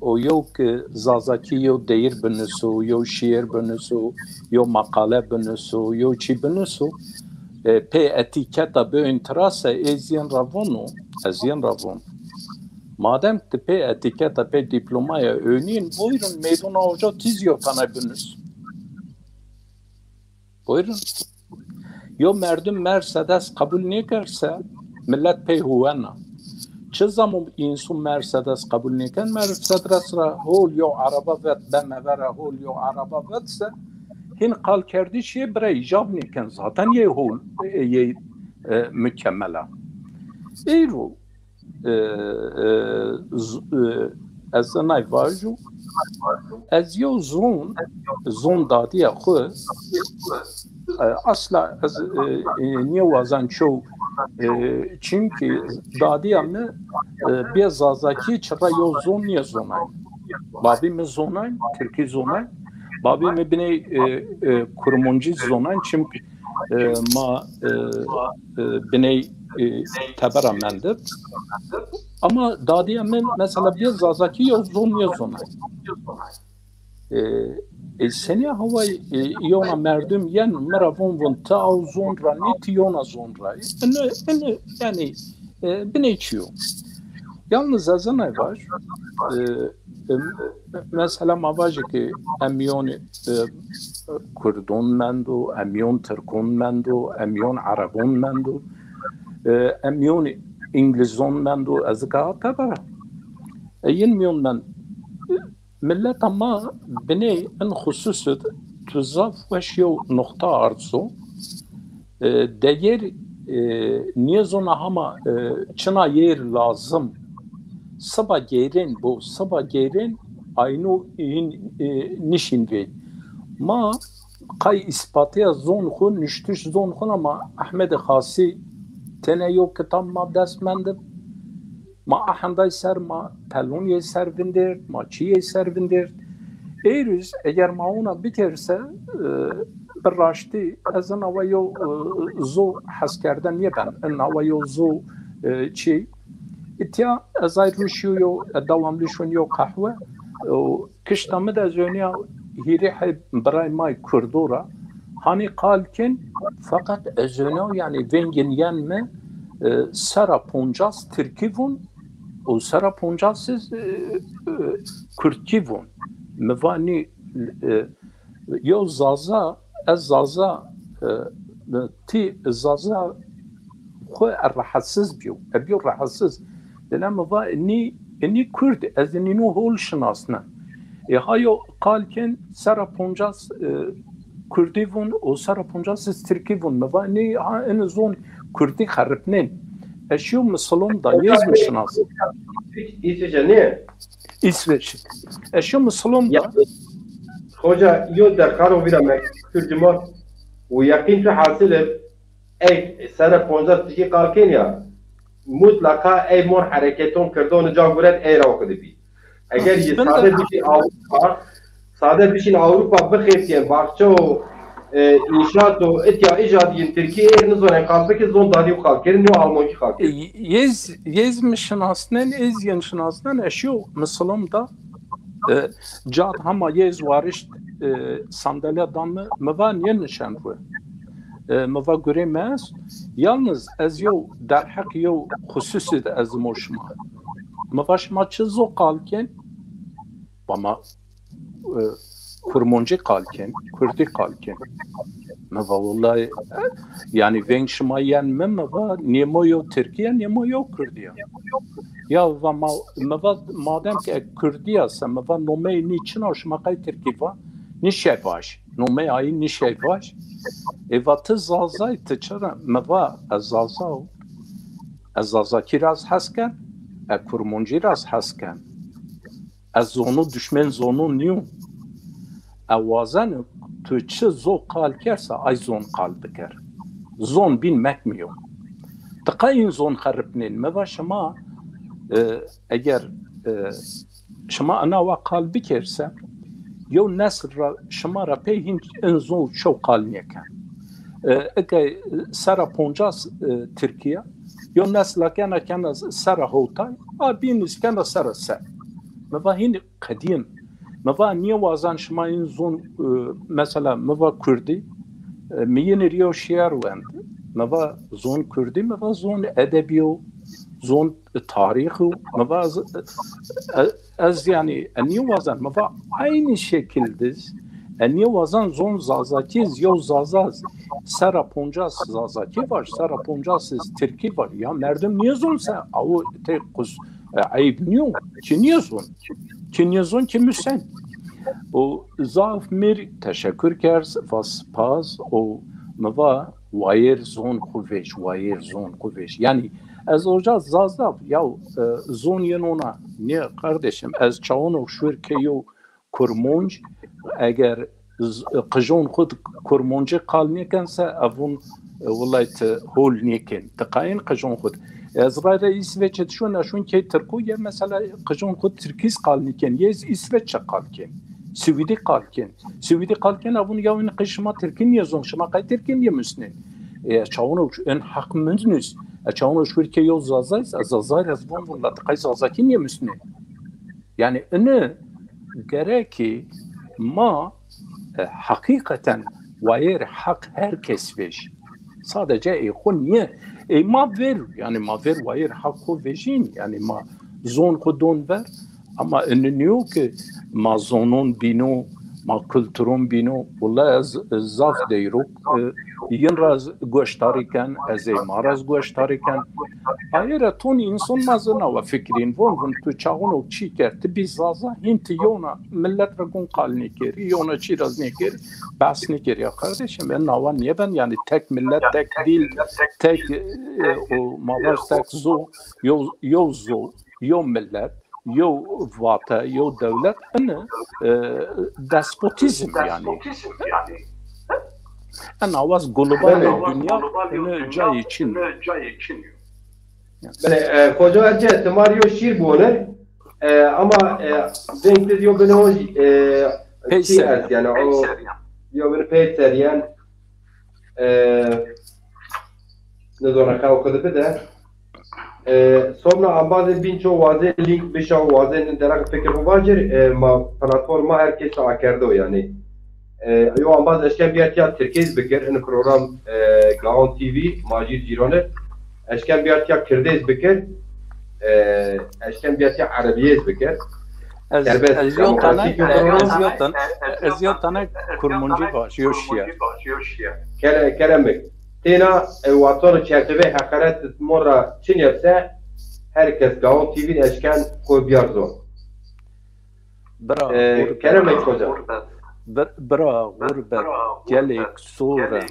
o yok zazaki yo deyir benusu yo şiir benusu yo makale benusu yo çi benusu pe etiketa be intrasa ezyen ravonu madem ki pe etiketa pe diplomaya önin buyurun meydana hoca tizyo tane benus buyurun. Yo merdum Mercedes kabul ne kerse millet peyhuvena. Çı zaman insan Mercedes kabul ne ken Mercedes ra hol yo araba vet bemevera hol yo araba vetse hin kal kerdi şey bre icab ne ken zaten ye hol ye mükemmela. Eyru az nay vaju az yo zon dadiye xu asla niye vazan çoğu çünkü dadiye mi bir zazaki çıra yo zon niye zonay babi mi zonay Türkiye zonay babi mi bine kurumuncu zonay çünkü ma bine tabara mendip ama dadiye mi mesela bir zazaki yo zon niye zonay seni havay yona merdum yen maravon von ta zonra nit yona zonra ne yani bineçiyor yalnız azanay var mesela mavajı ki emyon Kurdun mendo emyon Türkun mendo emyon Arabun mendo emyon İngilizon mendo azka tabara yenmiyon men millet ama beni en hususu tuzaf veşyo nokta arzu değer niye zona hama çına yer lazım sabah gerin bu sabah gerin aynı nişin ve ma kay ispatya zon khun niştüş zon khun ama Ahmed Khasi tene yok kitab ma desmendim ma ahanday ser ma pelon ye servindir ma çi ye servindir eğriz eğer ma ona biterse bir raşti azan avayo zo haskerden ye ben en avayo zo çi itya azay ruşuyo devamlı şunyo kahve kıştamı da zönya hiri bray may kurdura hani kalken fakat zönya yani vengin yenme sara poncas Türkivun o sara poncasız Kürtkivun mevani yo zaza az zaza ti zaza خو rahatsız biyo biyo rahatsız deneme va ni Kürt az ni no hol şinasna hayo kalken sara poncas Kürtkivun o sara poncas Türkivun mevani en zon Kürt'i xaripnen eşyo Müslüman da yazmışsınız. İsveç'e ne? İsveç. Eşyo Müslüman da. Hoca yo derkaro vira Kürt'üman ve yakin tu hasile ey sara ponzat tiki kalken ya mutlaka ey mor hareketon kırdon caguret ey rav bi. Eğer sade bir şey Avrupa bixetiyen bakço inşaat o etya icadiyen Türkiye nizone kalbeki zon dadi kalkerin yo Almanki kalker. Yez mişin asnen ez yenşin asnen eşyo Müslüman da جات هما یز وارش sandalye damı mıvan yenişen bu. Mıva göre mes. Yalnız ez yo derhak yo hususi de ez moşma. Mıva şma çizo kalken ama kurmonci kalken, kurdi kalken. Mıva vallahi yani ven şma yen mıva nemo yo Türkiye nemo yo Kürdiye. Ya mıva madem ki Kürdiye se mıva nomeyi niçin aşmakay Türkiye va nişe baş. Nomeyi ayı nişe baş. Evatı zazay tıçara mıva zazay kiraz hasken kurmonci raz hasken zonu düşmen zonu niyo avazan tu çi zo kal kerse ay zon kal biker zon bilmekmiyor tıkayın zon haripnin mıva şama eğer şama ana ve kal bikerse yo nesr şama ra peyhin en zon çok kal niyeken اگه سر پونجاس ترکیه یا نسل کنه سر هوتای آبینیز کنه سر سر موا هین قدیم موا نیو وازن شما این زون مثلا موا کردی میین ریو شیار وند موا زون کردی موا زون ادبیو زون تاریخو موا از یعنی نیو وازن موا aynı şekildeyiz niye vazan zon zazakiz yo zazaz sera poncas zazaki var sera poncas Türkiye var ya merdim niye zon sen avu te kuz ayıp niye zon ki müsen o zaf mir teşekkür kers faspaz o mava wayr zon kuveş yani az oca zazav ya zon yenona niye kardeşim az çavano şurke yo kurmonj eğer قجون خود کرمانچه قال نیکن سه اون ولایت هول نیکن تقاین قجون خود İsrail İsveç'e şun ki Türkiye mesela قجون خود Türkiz قال نیکن یه İsveç'e قالken Süvidi قالken avun yavun qışma Türkiye yazon şma qay Türkiye yemusne çavunu en hak münüz çavunu şurke yol zazay az bon volat qay zazakin yemusne yani ne gereki ma hakikaten vayr hak herkes veş. Sadece niye? Ma ver yani ma ver vayr hakkı veşin yani ma zon kudon ver ama niye ki ma zonun bino ma kültürün bino vallahi zaf deyruk yin raz gösteriken az maraz gösteriken hayır ton insan mazına ve fikrin von tu çağunu çiker biz zaza hinti yona millet ragun kalni keri yona çiraz ne keri bas ne keri ya kardeşim ben navan niye ben yani tek millet tek dil tek o mavaş tek zo yo millet yo vata yo devlet ne despotizm yani أنا عاوز global dünya ne cay için. Bene koca önce temario şiir bone ama denkli diyor beni o peyser yani o diyor beni peyser yani ne zaman kav kadar da sonra ambaze binço vaze link beşa vaze derak fikir bu vardır ma platforma herkes akardo yani yo ambaz eşken bir atya Türkiye bekir in program Gaon TV Majid Jirone eşken bir atya Kürdiz bekir eşken bir atya Arabiye bekir eziyotana kurmuncu baş yoşya kelemek tena vatanı çerçeve hakaret mora çin yapsa herkes Gaon TV'nin eşken koy biyarzo kelemek koca برا غربت گلک سوره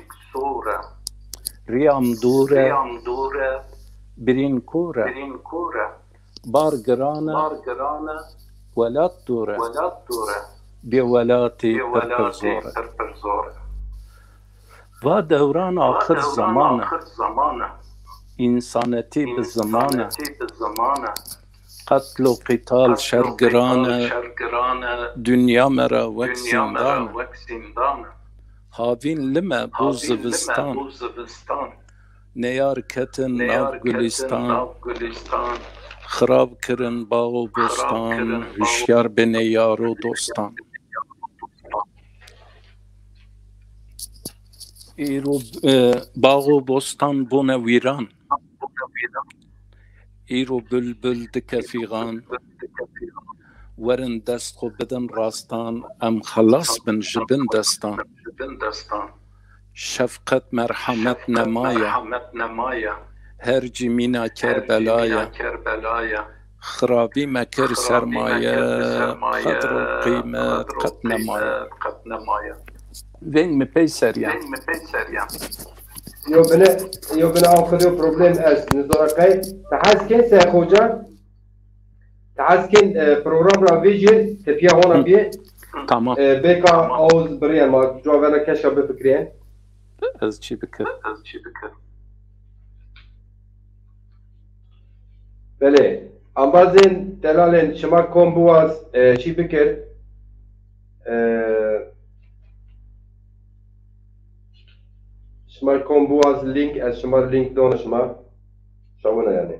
ریام دوره برین کوره بارگرانه ولات دوره بی ولاتی پرپر زوره و دوران آخر زمانه انسانتی به زمانه قتل و قتال شرگرانه دنیا مرا وک زندانه هاوین لما بوز وستان نیار کتن ناو گلستان خراب کرن باغ و بستان هوشیار بنه یار و دوستان ایرو باغ و بستان بونه ویران ایرو بلبل دکه فیغان ورن دست خو بدن راستان ام خلاص بن جبن دستان شفقت مرحمت نمایا هر جمینا کربلایا خرابی مکر سرمایه قدر و قیمت قد نمایا وین می پیسریا یو بنا آخری پروبلم از نظرقای تحس کن سخوجا تحس کن پروگرام را ویجر تپیا هونا بیه tamam بکا آوز بریم ما جوانا کشا بفکرین از چی بکر بله ambazên delalên şima kom bûwas çi bikir şima kom bûwas link ez şima link dona şima şawina yani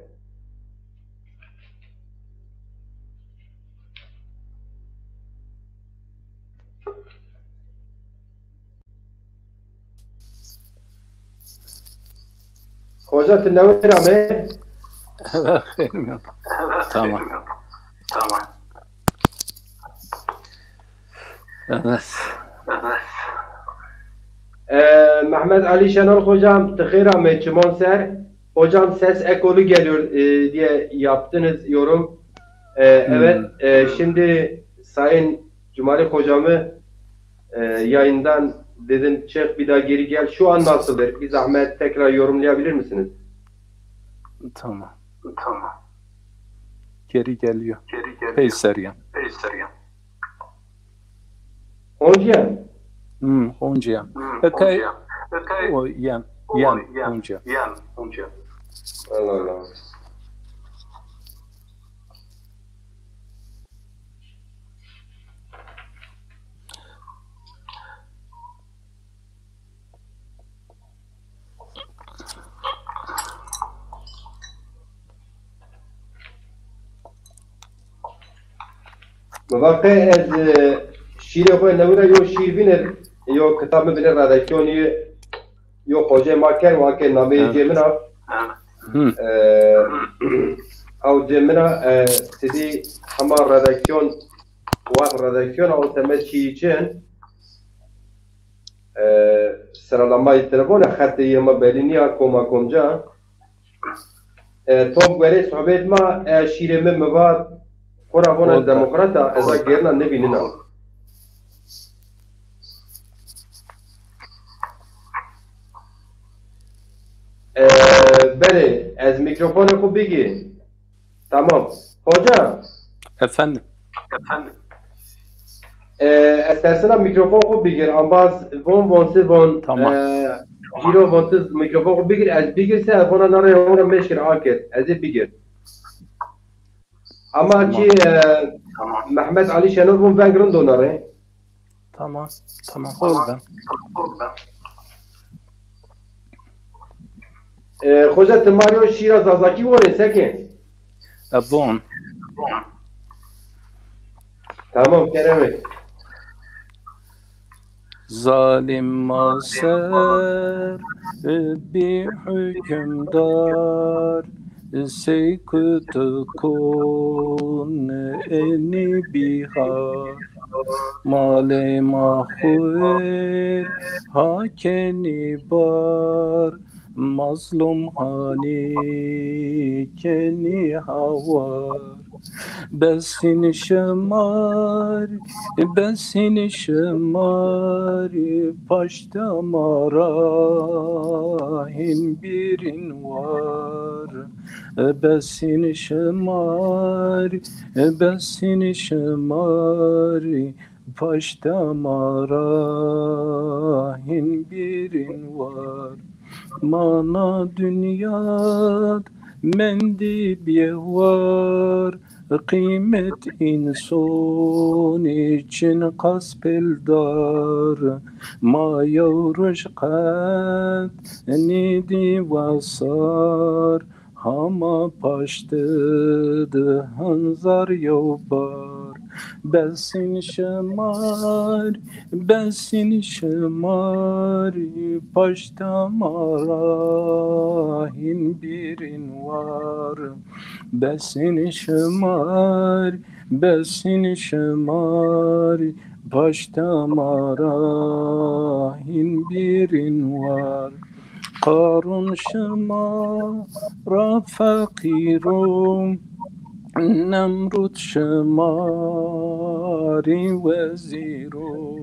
Hoca tinavera me tamam evet Mehmet Ali Şenol hocam tıkıra me çiman ser hocam ses ekolu geliyor diye yaptınız yorum evet şimdi Sayın Cumali hocamı yayından dedim çık bir daha geri gel şu an nasıldır bir zahmet tekrar yorumlayabilir misiniz? Tamam. Geri geliyor. Peyseriyan. Hocam. Hocam. Okay. O yan hocam. Allah Allah. واقع از شیر خو نوره یو شیر بینر یو کتاب بینر ردکتونی یو خوجه ما کر واقع نامه جمنا او جمنا سدی همه ردکتون او تمت چیچن سرالمه تلفون خطی ما بلینیا کما کمجا توم گره صحبت ما شیر من مواد خورا هون دموکراتا ازا گرنا نبینینا بله از میکروفون خوب بگی تمام hoca efendim از ترسنا میکروفون خوب بگیر انباز وان tamam جیرو وانتز میکروفون خوب بگیر از بگیر سه افونا ناره هون مشکر آکر از بگیر ama ki Mehmet Ali Şenol bu background donarı. Tamam. Oradan. Hoca Mario Şiraz Azaki var ise Abon. Tamam Kerem. Zalim maser bir hükümdar سکوت کن انی بیهار مال ما خویر حاکنی بار مظلوم هانی کنی هوار بسین شمار پشت مارا این بیرین وار بسین شمار پشت مارا این بیرین وار mana dünyad mendi bivar kıymet insan için kaspeldar ma yavruş kat nidi vasar hama paştıdı hanzar yobar. Besin şemar, paşta marahin birin var. Besin şemar, paşta marahin birin var. Karun şemara fakirum, Nemrut şemari veziru,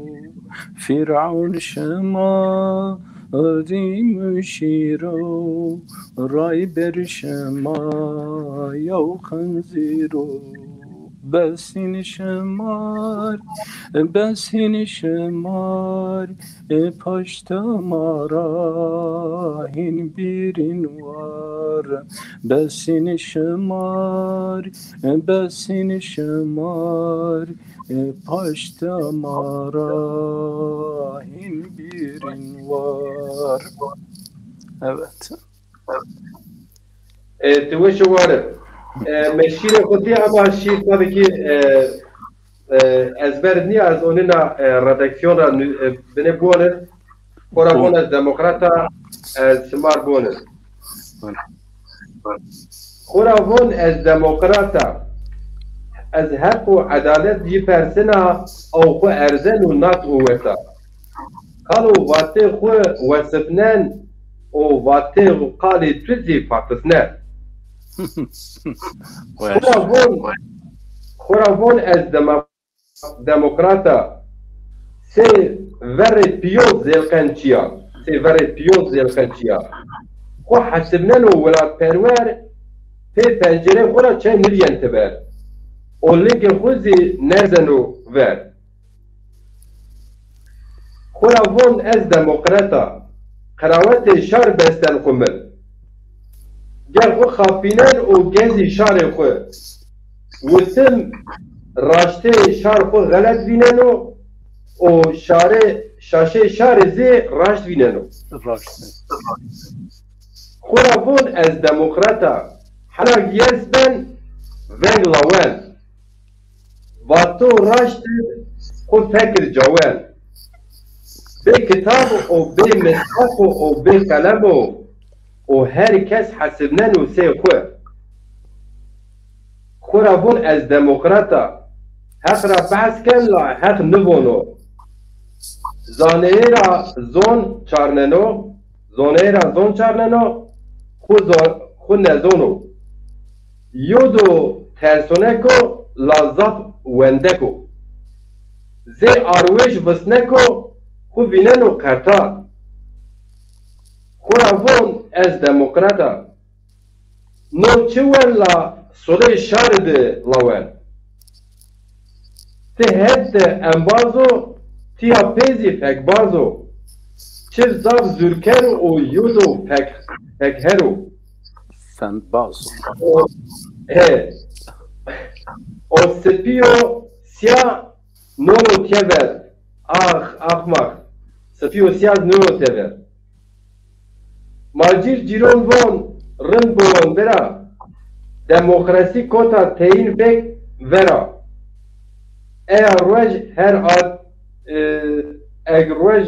Firavun şemari müşiru, Rayber şemaya khanziru. Besin şemar, paşta marahin birin var. Besin şemar, paşta marahin birin var. Evet. Teveşşü var. Meşhur kutuya ama şiir tabii ki ezber niye az onunla redaksiyona beni buonuz. Koravon demokrata smar buonuz. Koravon demokrata az hak و عدالت جی پرسنا او خو ارزن و نات قوتا قالوا واتي خو وسبنان او واتي قالي تزي فاتسنا خوراوون از دموکراتا سه ور پیوز زلقنچیا خو حسبنان و ولاد پرور پی پنجره خورا چه مليون تبر اوليك خوزي نزنو ور خوراوون از دموکراتا قراوات شار بستن قمل گل خو خاپینن و گزی شار خو وتم راشته شار خو غلط بیننو و شاشه شار زی راشت بیننو خوراوون از دموکراتا حنا گیزبن ونگ لاوان واتو راشت خو فکر جوان به کتاب و به مصحف و به قلم و هر کس حسبنن و سه خوراوون از دموکراتا حق را بحث کن لا حق نبونو زانه را زون چارننو خو نزونو یودو ترسونکو لازاب وندکو زی آروش وسنکو خو بیننو قرطا خوراوون از دموکراتا نو چون لا صده شارد لاون ته هد انبازو تیا پیزی فکبازو چه زاف زورکر و یودو فکهرو فنبازو o spio sia nono tever ahmak spio sia nono tever Macir ciron von rın bolon vera demokrasi kota teyin bek vera eğer roj her ad roj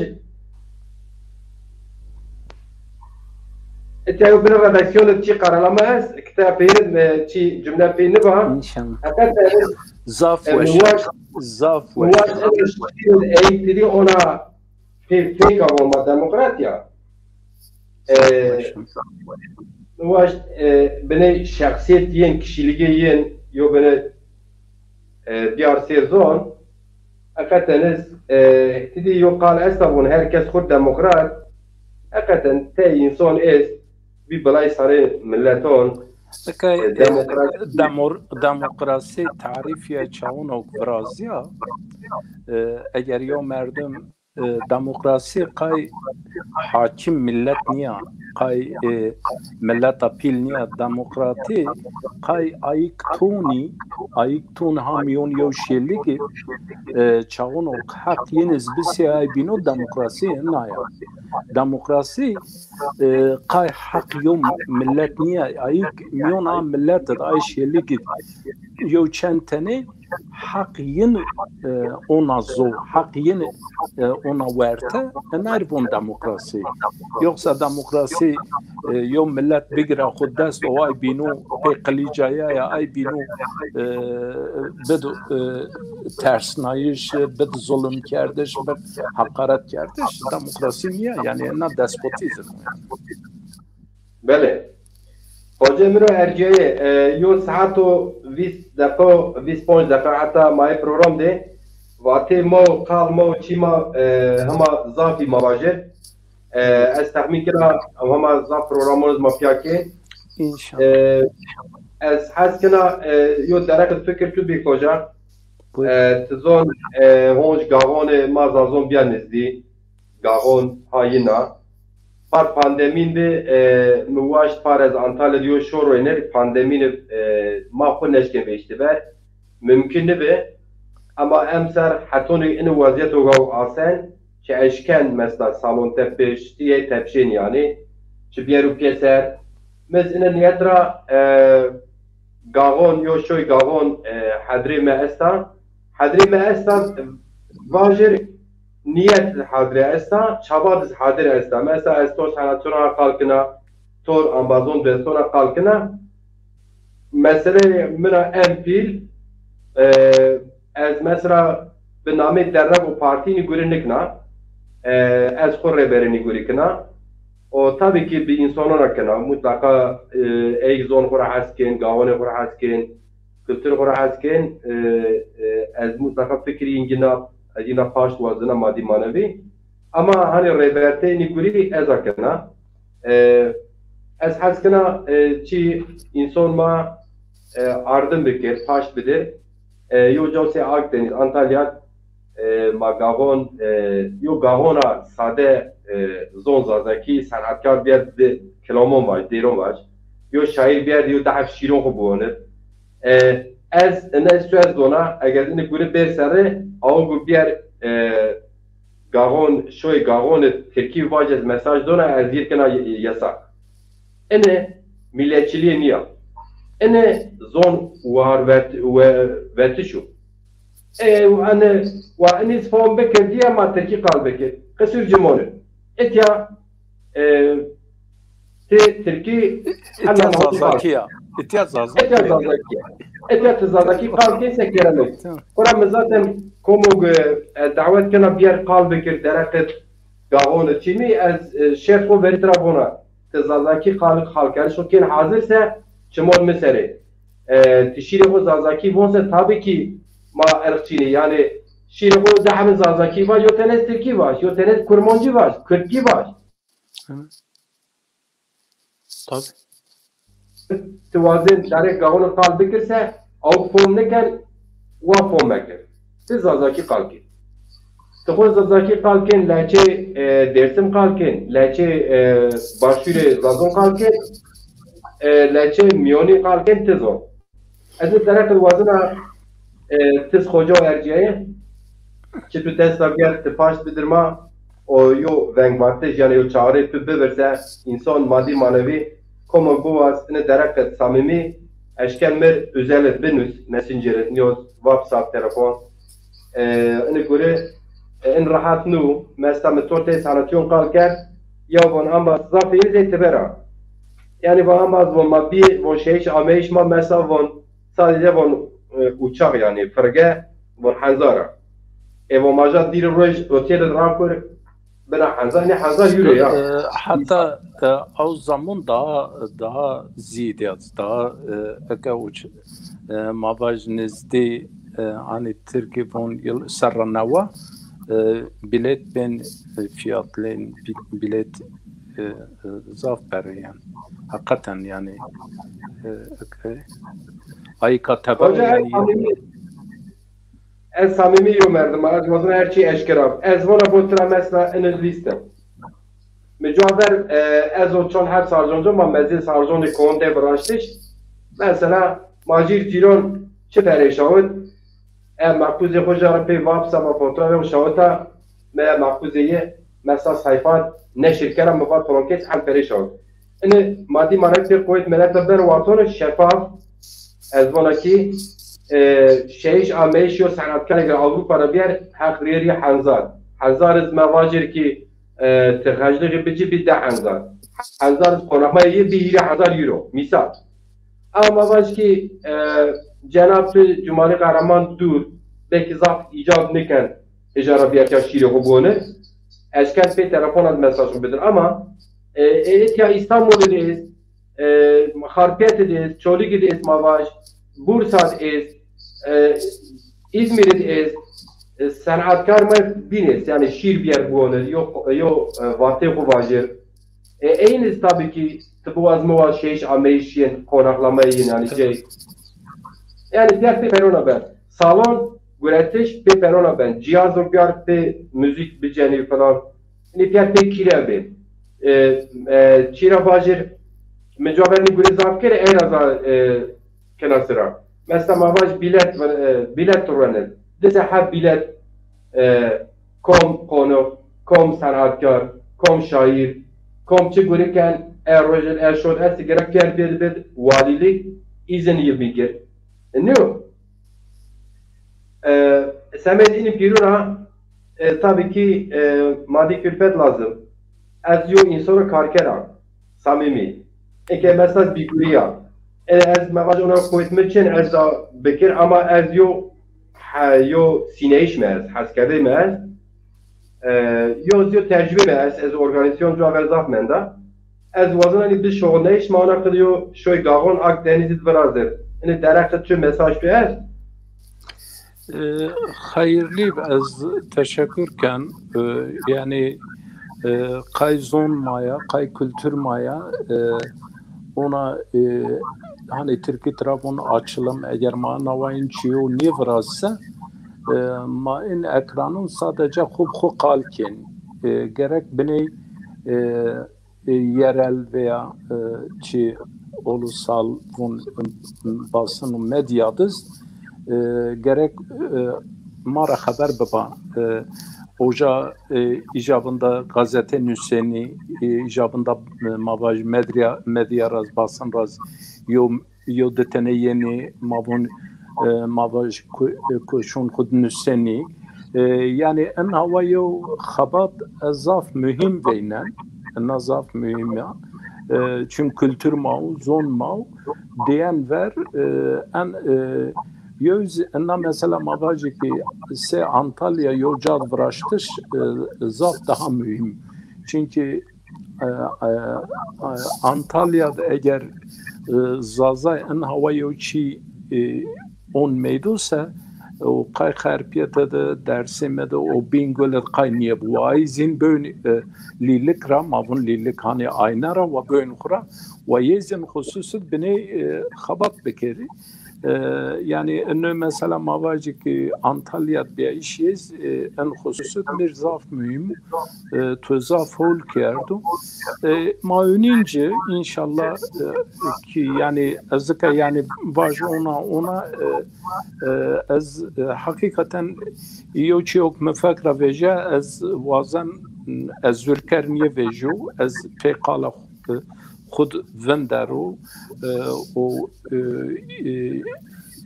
اتعو بنا redaktion تشي قرالما اس كتاب بين تشي جملة بين نبها ان شاء الله زاف وش اي تري ona fake olma demokratya واش بني شخصيت ين kişiliği yo beni diyar sezon hakikaten tedi yo قال اسبون herkes خود demokrat hakikaten te insan bir balay sarı milleton دموکراسی تعریفی چاون و برازیا اگر یا مردم دموکراسی قای حاکم ملت نیا قای ملت پیلنیا دموکراتی قای ایکتون همیون یو شلیگی چاونو حق ینز بسی ای بینو دموکراسی نایا دموکراسی قای حق یوم ملت نیا ایک میون آم ملت ای شلیگی یو چند تنه حق ین ona zor, hak yine ona verte, nervon demokrasi. Yoksa demokrasi yok millet bigre khud dest o ay binu peqlicaya ya ay binu bid tersnayiş, bid zulüm kerdiş, bid hakaret kerdiş. Demokrasi niye? Yani ne despotizm. Bele. Hoca Emre Erciye, yo saato 20 dakika, 25 dakika hatta may program de vate mo kal mo çima hama zafi mavaje ez tahmin kira hama zaf programımız mafyake İnşallah. Ez haskina yo derek fikir tu bir hoca tizon honj gavon mazazon biyanizdi gavon hayina par pandemin de muvaş parez Antalya diyor şoro iner pandemini mahkun neşke beşti ver mümkün be ama emser hatonu inu vaziyet o asen ki eşken mesela salon tepeş diye tepşin yani ki bir yeru keser mes ine niyetra gavon yo şoy gavon hadri me esta vajir niyet hadri esta çabad hadri esta mesela estos sanatına kalkına tor ambazon destona kalkına mesela mina empil ez mesela به نام درب و پارتی نگوری نکنا از خور ربری نگوری کنا و tabii ki bir insana kena mutlaka egzon khora hasken gavane khora hasken kültür khora hasken az mutlaka fikri ingina adina paş vazına maddi manevi ama hani reberte niguri az akena az haskena çi insan ma ardım bekir paş bilir yo jose Akdeniz Antalya ma gavon yo gavona sade zonzadaki sanatkar bir kelamon var, deron var. Yo şair bir yo daha şirin kubunu. Ez ne söz dona eğer ne göre bir sere au bir gavon şoy gavon Türkiye vacez mesaj dona ez bir kana yasak. Ene milletçiliğe niye? Ene zon var ve şu. وأنا فهم بكر دي ما تركي قال بكر قصير جمونه إتيا تركي إتيا زازاكيا إتيا تزازاكي قال كيف كلامه كلام zaten كومو دعوت كنا بير قال بكر درقت قاون تيمي از شيخ وبرترا بونا تزازاكي قال كان شو كان حاضر شمال مسري تشيره زازاكي بونس tabii ki ma ırkçılığı yani şimdi bu daha zazaki var, yotenes Türkiye var, yotenes Kurmancı var, Kürtçi var. Tabii. Tuvazın derek gavunu kal bikirse, av form neken, va form bekir. Siz zazaki kalkin. Tıkhoz zazaki kalkin, leçe dersim kalkin, leçe başvuru zazon kalkin, leçe miyoni kalkin tizon. Azı derek tuvazına tiz hoca erciye ki tu testa bir tipaş bidirma o yo vengvarte yani yo çare tu beverse insan maddi manevi koma bu aslında derek samimi eşken mer özel benus messenger news whatsapp telefon ne göre en rahat nu mesela metote sanatyon kalker ya bon ama zafiyet etibara yani bu ama bu mabi bu şey ameş ma mesela bu sadece bu uçak yani فرقه والحنزارة ايوه ما جات دير الرج اوتيل الرانكور بنا حنزار ne حنزار yürü ya hatta o zaman daha ziyade daha akauç mavaj nezdi hani Türkiye bon yıl sarranava bilet ben fiyatlen bilet zafer yani hakikaten yani ayka tabi yani ez samimi yomerdim az vazın her şey eşkera ez vona botra mesela en listem مجاور از و چون هر سارجانجا ما مزید سارجان کنده براشتش مثلا ماجیر جیران چه پریشان مقبوض خوشا پی واب سما فوتو و شوتا ما مقبوضیه مثلا صحیفات نشر کردن مفاد پلانکت هم پریشان اینه مادی مانکت قویت ملت بر واتون شفاف از وناکی شیش آمیش و صنعتکار اروپا را بیار حق ریری هزار از مواجر که تخجلقی بچی بی 10,000 از قناقمه یه بی 1000 یورو مثال اما مواج که جناب جمهوری قهرمان دور بکی ضعف ایجاد نکن اجاره بیاد شیره خوبونه اشکال پی تلفن از مساج بدن اما ایتیا استانبول دیست خارپیت دیست چولیگی دیست مواج بورسات است İzmir است صنعتکار ما بینست یعنی شیر بیار بونه یا وقتی خواجر این است tabii ki bu az muvaşeş ameşin konaklamayı yani şey yani bir perona ben salon üretiş bir perona ben cihaz bir pe müzik biceni falan yani bir kira ben çira bajir mecaverni göre zafkere en az kenasıra mesela mavaş bilet turanır dese ha bilet kom konu kom sanatkar kom şair kom çi görürken erojel erşod esti gerek yer bir valilik izin yılmigir ne o semedini piruna tabii ki maddi külfet lazım az yo insana karkera samimi eke mesela biguriya az mavaş ona koytmışın az bekir ama az yo sineyiş mez haskede mez yo tecrübe mez az organizasyon cevap zaf menda az vazanı bir şoğneyiş mana kılıyor şoy gağon Akdeniz'de varazdır yani derek çü mesaj ver hayırlı az teşekkürken yani kayzon maya kay kültür maya ona hani Türkiye tarafından açılım eğer manavayın çiyo nevrazsa ma in ekranın sadece hub kalken gerek beni yerel veya çi ulusal basın medyadız gerek mara haber baba oja icabında gazete nüseni icabında mavaj medya raz basın raz yo detene yeni mavun mavaj kuşun khud nüseni yani en hava yo khabat azaf mühim beynen nazaf mühim ya çünkü kültür mau zon mau diyen ver en yüz enna mesela mavajı ki se Antalya yolcad vraştış zaf daha mühim çünkü Antalya'da eğer zaza en havayı çi on meydose o kay harpiyete de dersime de o bingoler kay niye bu ayzin böyle lilik ra mavun lilik hani aynara ve böyle kura ve yezin hususu beni habat bekeri yani önü mesela mavacı ki Antalya'da bir işiz en hususu bir zaf mühim tuzaf ol kerdu ma önince inşallah ki yani azıka yani baş ona az hakikaten yok yok mefakra veja az vazan az zürkerniye vejo az pekala خود وندارو و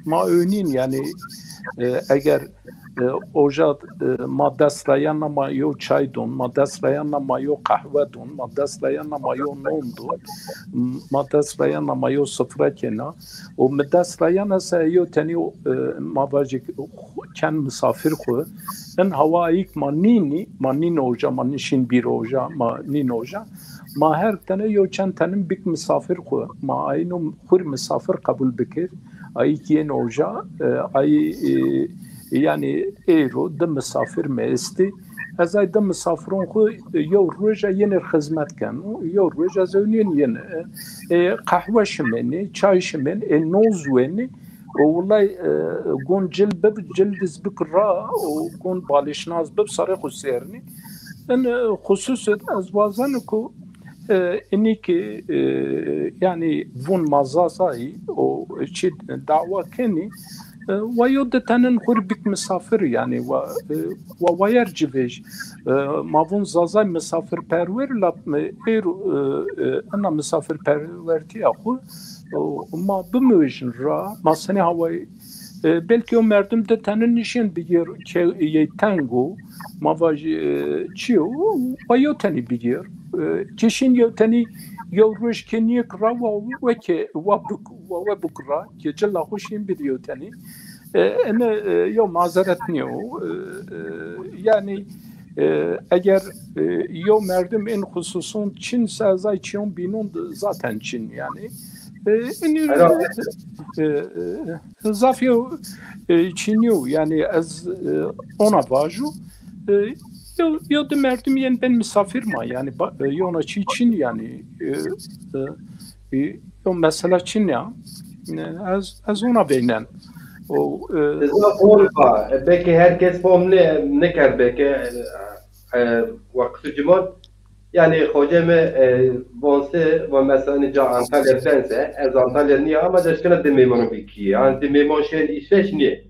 ما önün yani eğer oja ma dasrayanna ma yo çay don ma dasrayanna ma yo kahve don ma dasrayanna ma yo non don ma dasrayanna ma yo sıfıra kena o ma dasrayanna se yo tani ma vajik kan misafir ko en havaik manini oja manishin bir oja manin oja ما هر تنه یو چند تنم بیک مسافر خو ما اینو خور مسافر قبول بکر ای کی نوجا ای yani ایرو د مسافر مستی از ای د مسافرون خو یو روزا ینر خدمت کن یو روزا زونین ین قهوه شمنی چای شمن نوزونی والله گون جلد بجلد بکرا و گون بالشناز بب سر خسرنی أنا خصوصا أزوازنكو إنك يعني فون مزازاي أو شيء دعوة كني ويود تنن خربك مسافر يعني ويرجفيش ما فون زازاي مسافر perver لا أنا مسافر perverti أخو ما بموجن را ما سنة هواي belki o merdum de tenin nişin bigir ki tango mavaj çiu bayotani bigir çeşin yotani yavruş keniye krava ve ki ve bukra ki cella hoşin bidiyotani ene yo mazeret niyo yani eğer yo merdum en hususun Çin sazay Çin binun zaten Çin yani Zafio Çinyo yani az ona vaju yo demerdim yani ben misafir ma yani yona Çin yani yo mesela Çin ya az ona beynen o belki herkes fom ne kar belki vakti cumhur yani hocam bonse ve mesela nice Antalya bense az Antalya niye ama başkana demeymanı bilki yani demeyman şey işleş niye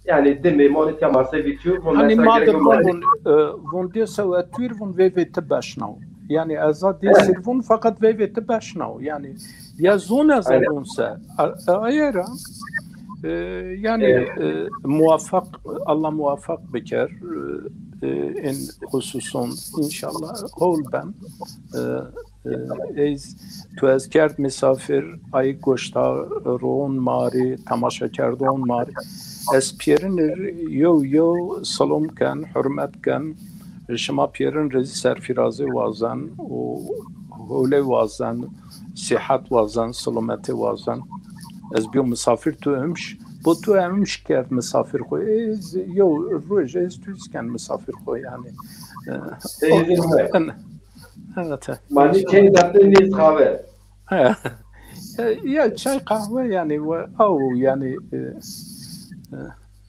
yani demeymanı temasa bitiyor hani madem von diye sevatür von ve tebaşnav yani azad sirvun fakat ve tebaşnav yani ya zona zavunsa ayera yani muvaffak Allah muvaffak bekar en hususun inşallah kol ben tu ez kerd misafir ay goşta roğun mari tamaşa kerdon mari ez piyerin yo salom kan hürmet kan şema piyerin rezi serfirazi vazan o öyle vazan sihat vazan salameti vazan ez bir misafir tu ömş bu tu ömş kerd misafir koy yo ruj ez tu isken misafir koy yani evet mani çay derdiniz kahve ya çay kahve yani o yani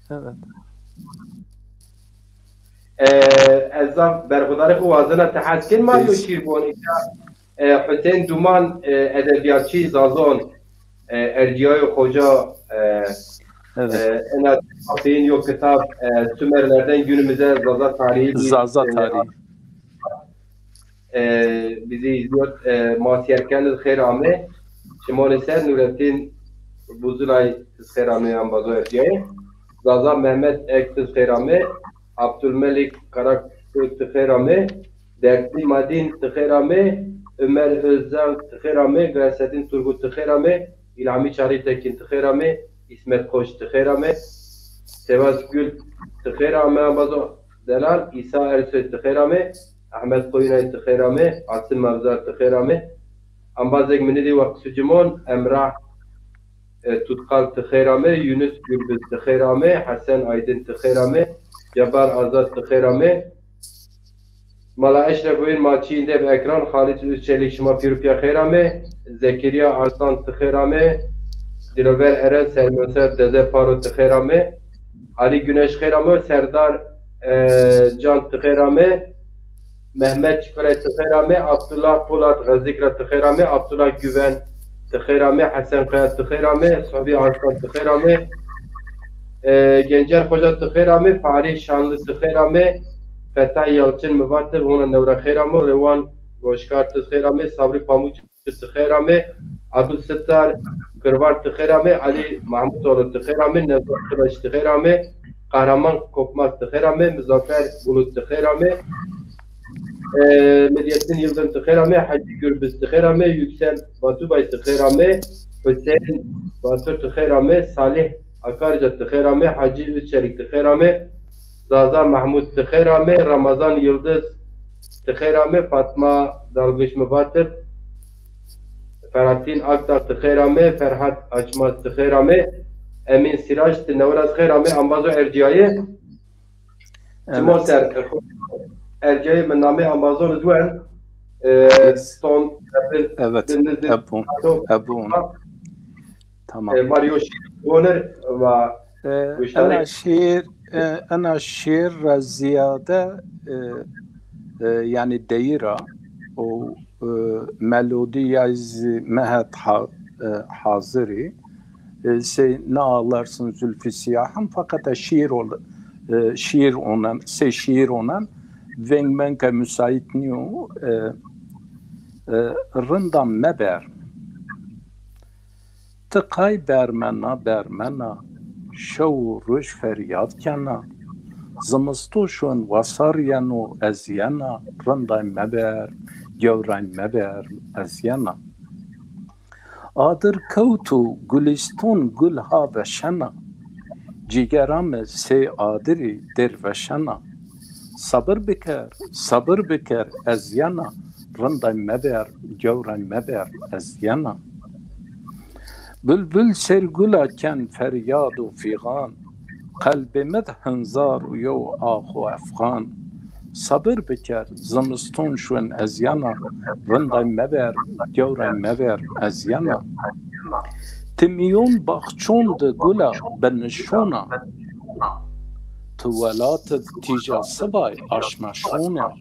evet ezam berhudarı bu vazına tahaskin ma yo şirbon Hüseyin Duman edebiyatçı zazon erciyay hoca en az hafteyin yok kitap Sümerlerden günümüze Zaza tarihi bizi izliyor Masiyerken Khairame Şimon Ser Nurettin Buzulay Khairame ambazo erciyay Zaza Mehmet Ek Khairame Abdülmelik Karak Khairame Dertli Madin Khairame Ömer Özcan Khairame Gaysettin Turgut Khairame İlhami Çari Tekin Khairame İsmet Koç Khairame Sevas Gül Khairame Bazo Delal İsa Ersoy Khairame Ahmet Koyunay Khairame Asim Mavzar Khairame Ambazek Minidi Vaksu Cimon Emrah Tutkal Khairame Yunus Gürbüz Khairame Hasan Aydın Khairame Jabbar Azad Khairame Mala Eşref Oyun Maçi'nde bir ekran Halit Üzçelik Şıma Pirupiya Khairame Zekeriya Arslan Khairame Dilover Eren Selmöser Deze Paro Khairame Ali Güneş Khairame Serdar Can Khairame Mehmet Çikolay Khairame Abdullah Polat Gazikra Khairame Abdullah Güven Khairame Hasan Kaya Khairame Sabi Arslan Khairame Gencer Hoca Khairame Fahri Şanlı Khairame Fetay Yalçın Müvatır Huna Nevra Khairame Revan Goşkar Khairame Sabri Pamuç Khairame Abdül Settar Kırvar Khairame Ali Mahmut Oğlu Khairame Nevzat Kıraş Khairame Kahraman Kopmaz Khairame Muzaffer Bulut Khairame Medyettin Yıldırım Khairame Hacı Gürbüz Khairame Yüksel Batubay Khairame Hüseyin Batur Khairame Salih Akarca Khairame Hacı Üçelik Khairame Zaza Mahmut Khairame Ramazan Yıldız Khairame Fatma Dalgıç Mübatır Ferhatin Aktar Khairame Ferhat Açmaz Khairame Emin Siraç Nevraz Khairame Ambazo Erciyayı Timon Ser Erciyayı Mename Ambazo Rıdvan Son evet Ebu tamam Mario Şironer ve أنا شير زيادة yani deyira o melodiye iz mehet hazırı se ne ağlarsın zülfü siyahım fakat şiir onan se şiir onan venmenke müsait niyo rından meber tıkay bermena şev ruş feryat kena زمستوشون وصاريان و ازيانا رنداي مبر جوراي مبر ازيانا آدر كوتو گلستون گلها وشنا جيگرام سي آدري در وشنا صبر بكر ازيانا رنداي مبر جوراي مبر ازيانا بلبل سرگلا كان فرياد و فيغان قلب مدهنزار و یو آخو افغان صبر بکر زمستون شون ازیانا رندای مبر گورای مبر ازیانا تمیون باخچون ده گلا بنشونا توالات تیجا سبای آشمشونا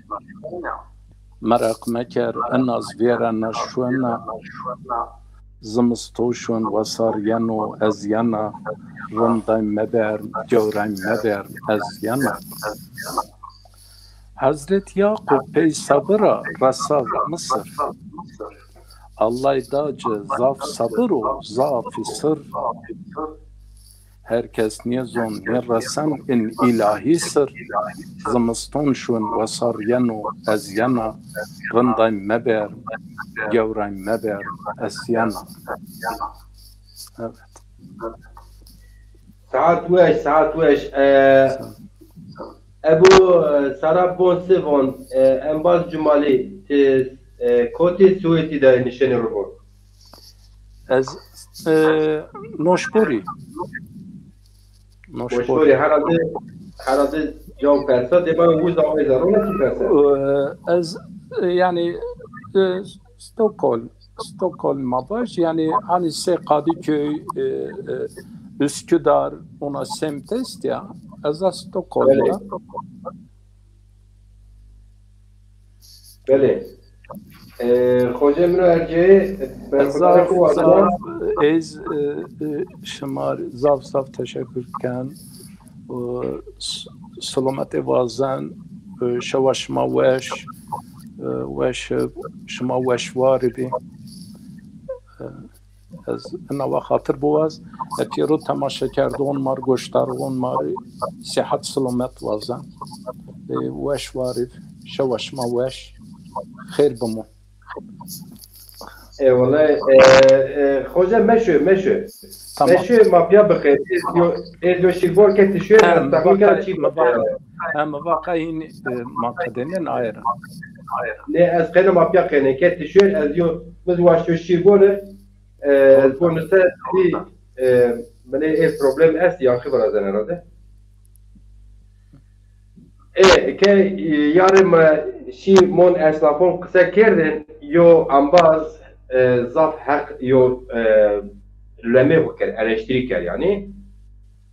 مرق مکر اناز ویرا نشونا زمستوشون وصاریان و ازیانا رندای مبر جورای مبر ازیانا حضرت یعقوب پی صبر رسا مصر الله داج زاف صبر و زاف سر herkes niyazon yerrasan in ilahi sır zımstun şun vasaryanu ezyana rınday meber gevray meber esyana. Evet. Saat weş Ebu Sarab Bonsevon Embaz Cumali Koti Sueti de nişeni rubun. Ez noşbori. Noşbori herhalde cevap persa dema vuz avizar ona ki persa. Ez yani Stockholm'a baş yani hani Kadıköy Üsküdar ona semt est ya ez Stockholm'da. Bele. Hoca Emre Erce'ye ez şımar zaf teşekkürken selamet vazen şavaşma weş şıma weş varidi از انا خاطر بواز اتیرو تماشا کردون مار گوشتارون مار صحت سلامت وازن وش وارد شوش ما وش خیر بمو والله خوجه مشو ما بیا بخیر ایدو شیبور که تشویر اما واقعا این مقدنین آیره نه از قیل ما بیا قینه که تشویر از یو مزواشو شیبوره Bonus'ta bir ev problem est yankı var zaten herhalde. Ke yarım mon esnafın kısa kerdin yo ambaz zaf hak yo leme bakar eleştiri yani.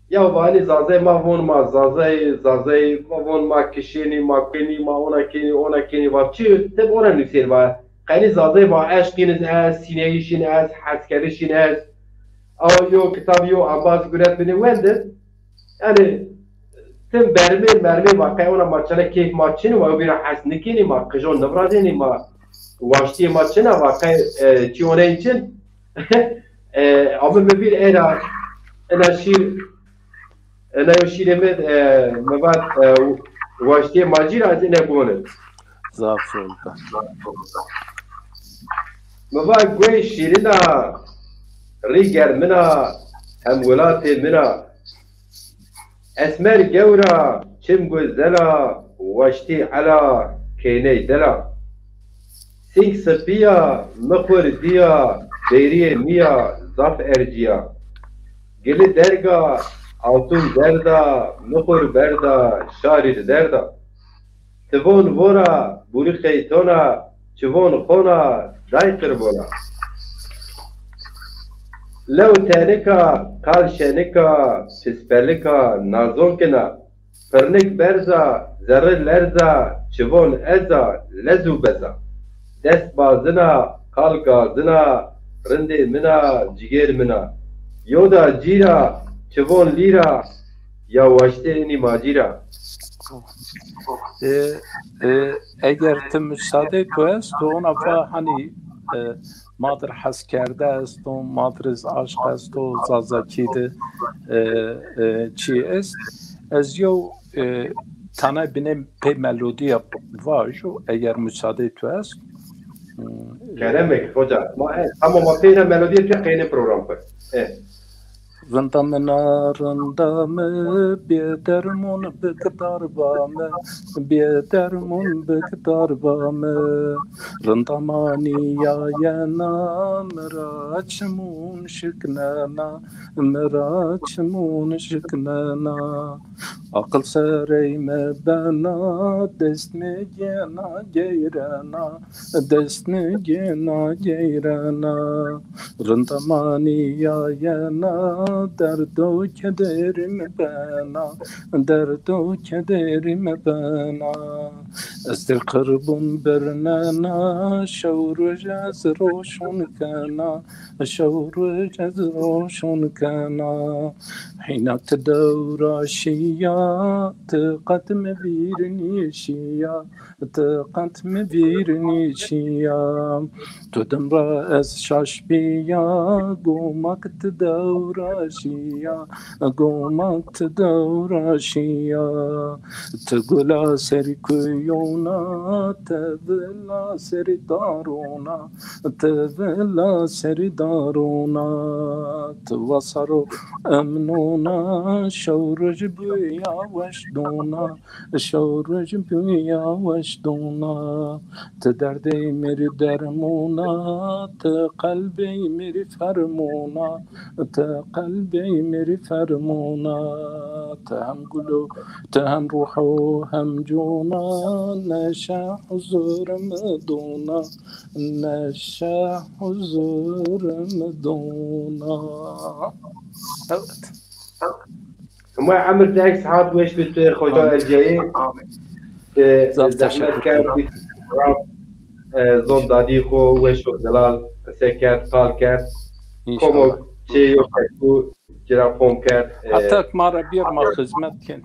Ya vali zazay mahvon ma zazay mahvon ma kişini ma keni ma ona keni vapçı tabi ona nüksel var. Qani zazay va aşkiniz az, sineyişin az, haskerişin az. Yo kitab yo ambaz güret beni vende. Yani tüm mermi vakaya ona maçana keyif maçını ve bir hasnikini ma kıjon nabradini ma vaşti maçına vakaya çiğone için ama bir era ana şiremet mevat vaşti macir az ne bunu. Zafol. مبا گوی شیرنا ریگر منا هم ولات منا اسمر گورا چم گوزلا واشتی علا کینی دلا سینگ سپیا مخور دیا دیری میا زف ارجیا گلی درگا altun derda مخور بردا شارید دردا تبون ورا بوری خیتونا چوون خونا دايقر بولا لو تانكا قال شانكا تسبلكا نازون كنا Pırnik berza, zerre lerza, çivon eza, lezu beza. Dest bazına, kal gazına, rinde mina, ciger mina. Yoda cira, çivon lira, yavaşte macira. اگر تو müsaade کوست تو اون افا hani مادر حس کرده است و مادر عشق است و زازاکی ده چی است از یو تنه بینم پی ملودی واجو اگر müsaade تو است Kelemek hoca. Ama mapeyna melodiye çekeyne program kur. رندم نارندم بیدرمون بکدار بامه بیدرمون بکدار بامه رندمانی یاینا مراچمون شکننا مراچمون شکننا عقل سریم بنا دست میگینا گیرنا دست میگینا گیرنا رندمانی یاینا درد و کدرم بنا درد و کدرم بنا از دل قربون برنانا شورج از روشن کنا شورج از روشن کنا حين تدور شيا تقدم بيرني شيا تقدم بيرني شيا تدم رأس شاش بيا قومك تدور شيا قومك تدور شيا تقول سري كيونا تبلا سري دارونا تبلا سري دارونا توصروا أمنونا شورج بيا وشدونا شورج بيا وشدونا تدردي ميري درمونا تقلبي ميري فرمونا تقلبي ميري فرمونا تهم قلو تهم روحو هم جونا نشا حزور مدونا نشا حزور مدونا. Evet. ما عمر تاكس حاط ويش بالخوجة الجاي زحمت كان زون داديخو ويشو دلال سكات قال كات كومو شيء يحكو جرا قوم كات حتى مرة بير ما خدمت كان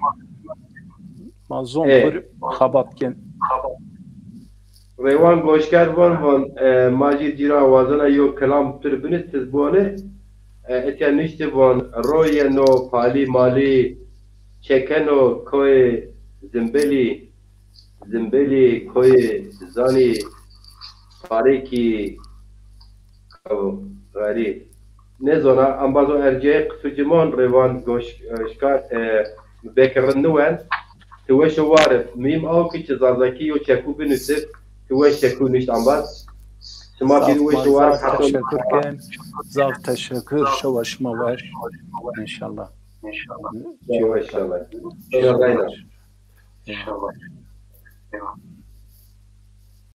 ما زون خبط كان ريوان بوشكار بون ماجي جرا وازنا يو كلام تربنت تزبونه اتیا نشته بون روی نو پالی مالی چکنو کوی زنبلی کوی زانی پاریکی غری نزونا انبازو ارجای قسوجمان ریوان گوشکار بکرن نوان توش وارف میم او که چزازاکی و چکو بنوسف توش چکو نشت انباز تشکر کن زاف تشکر شوش موش انشالله انشالله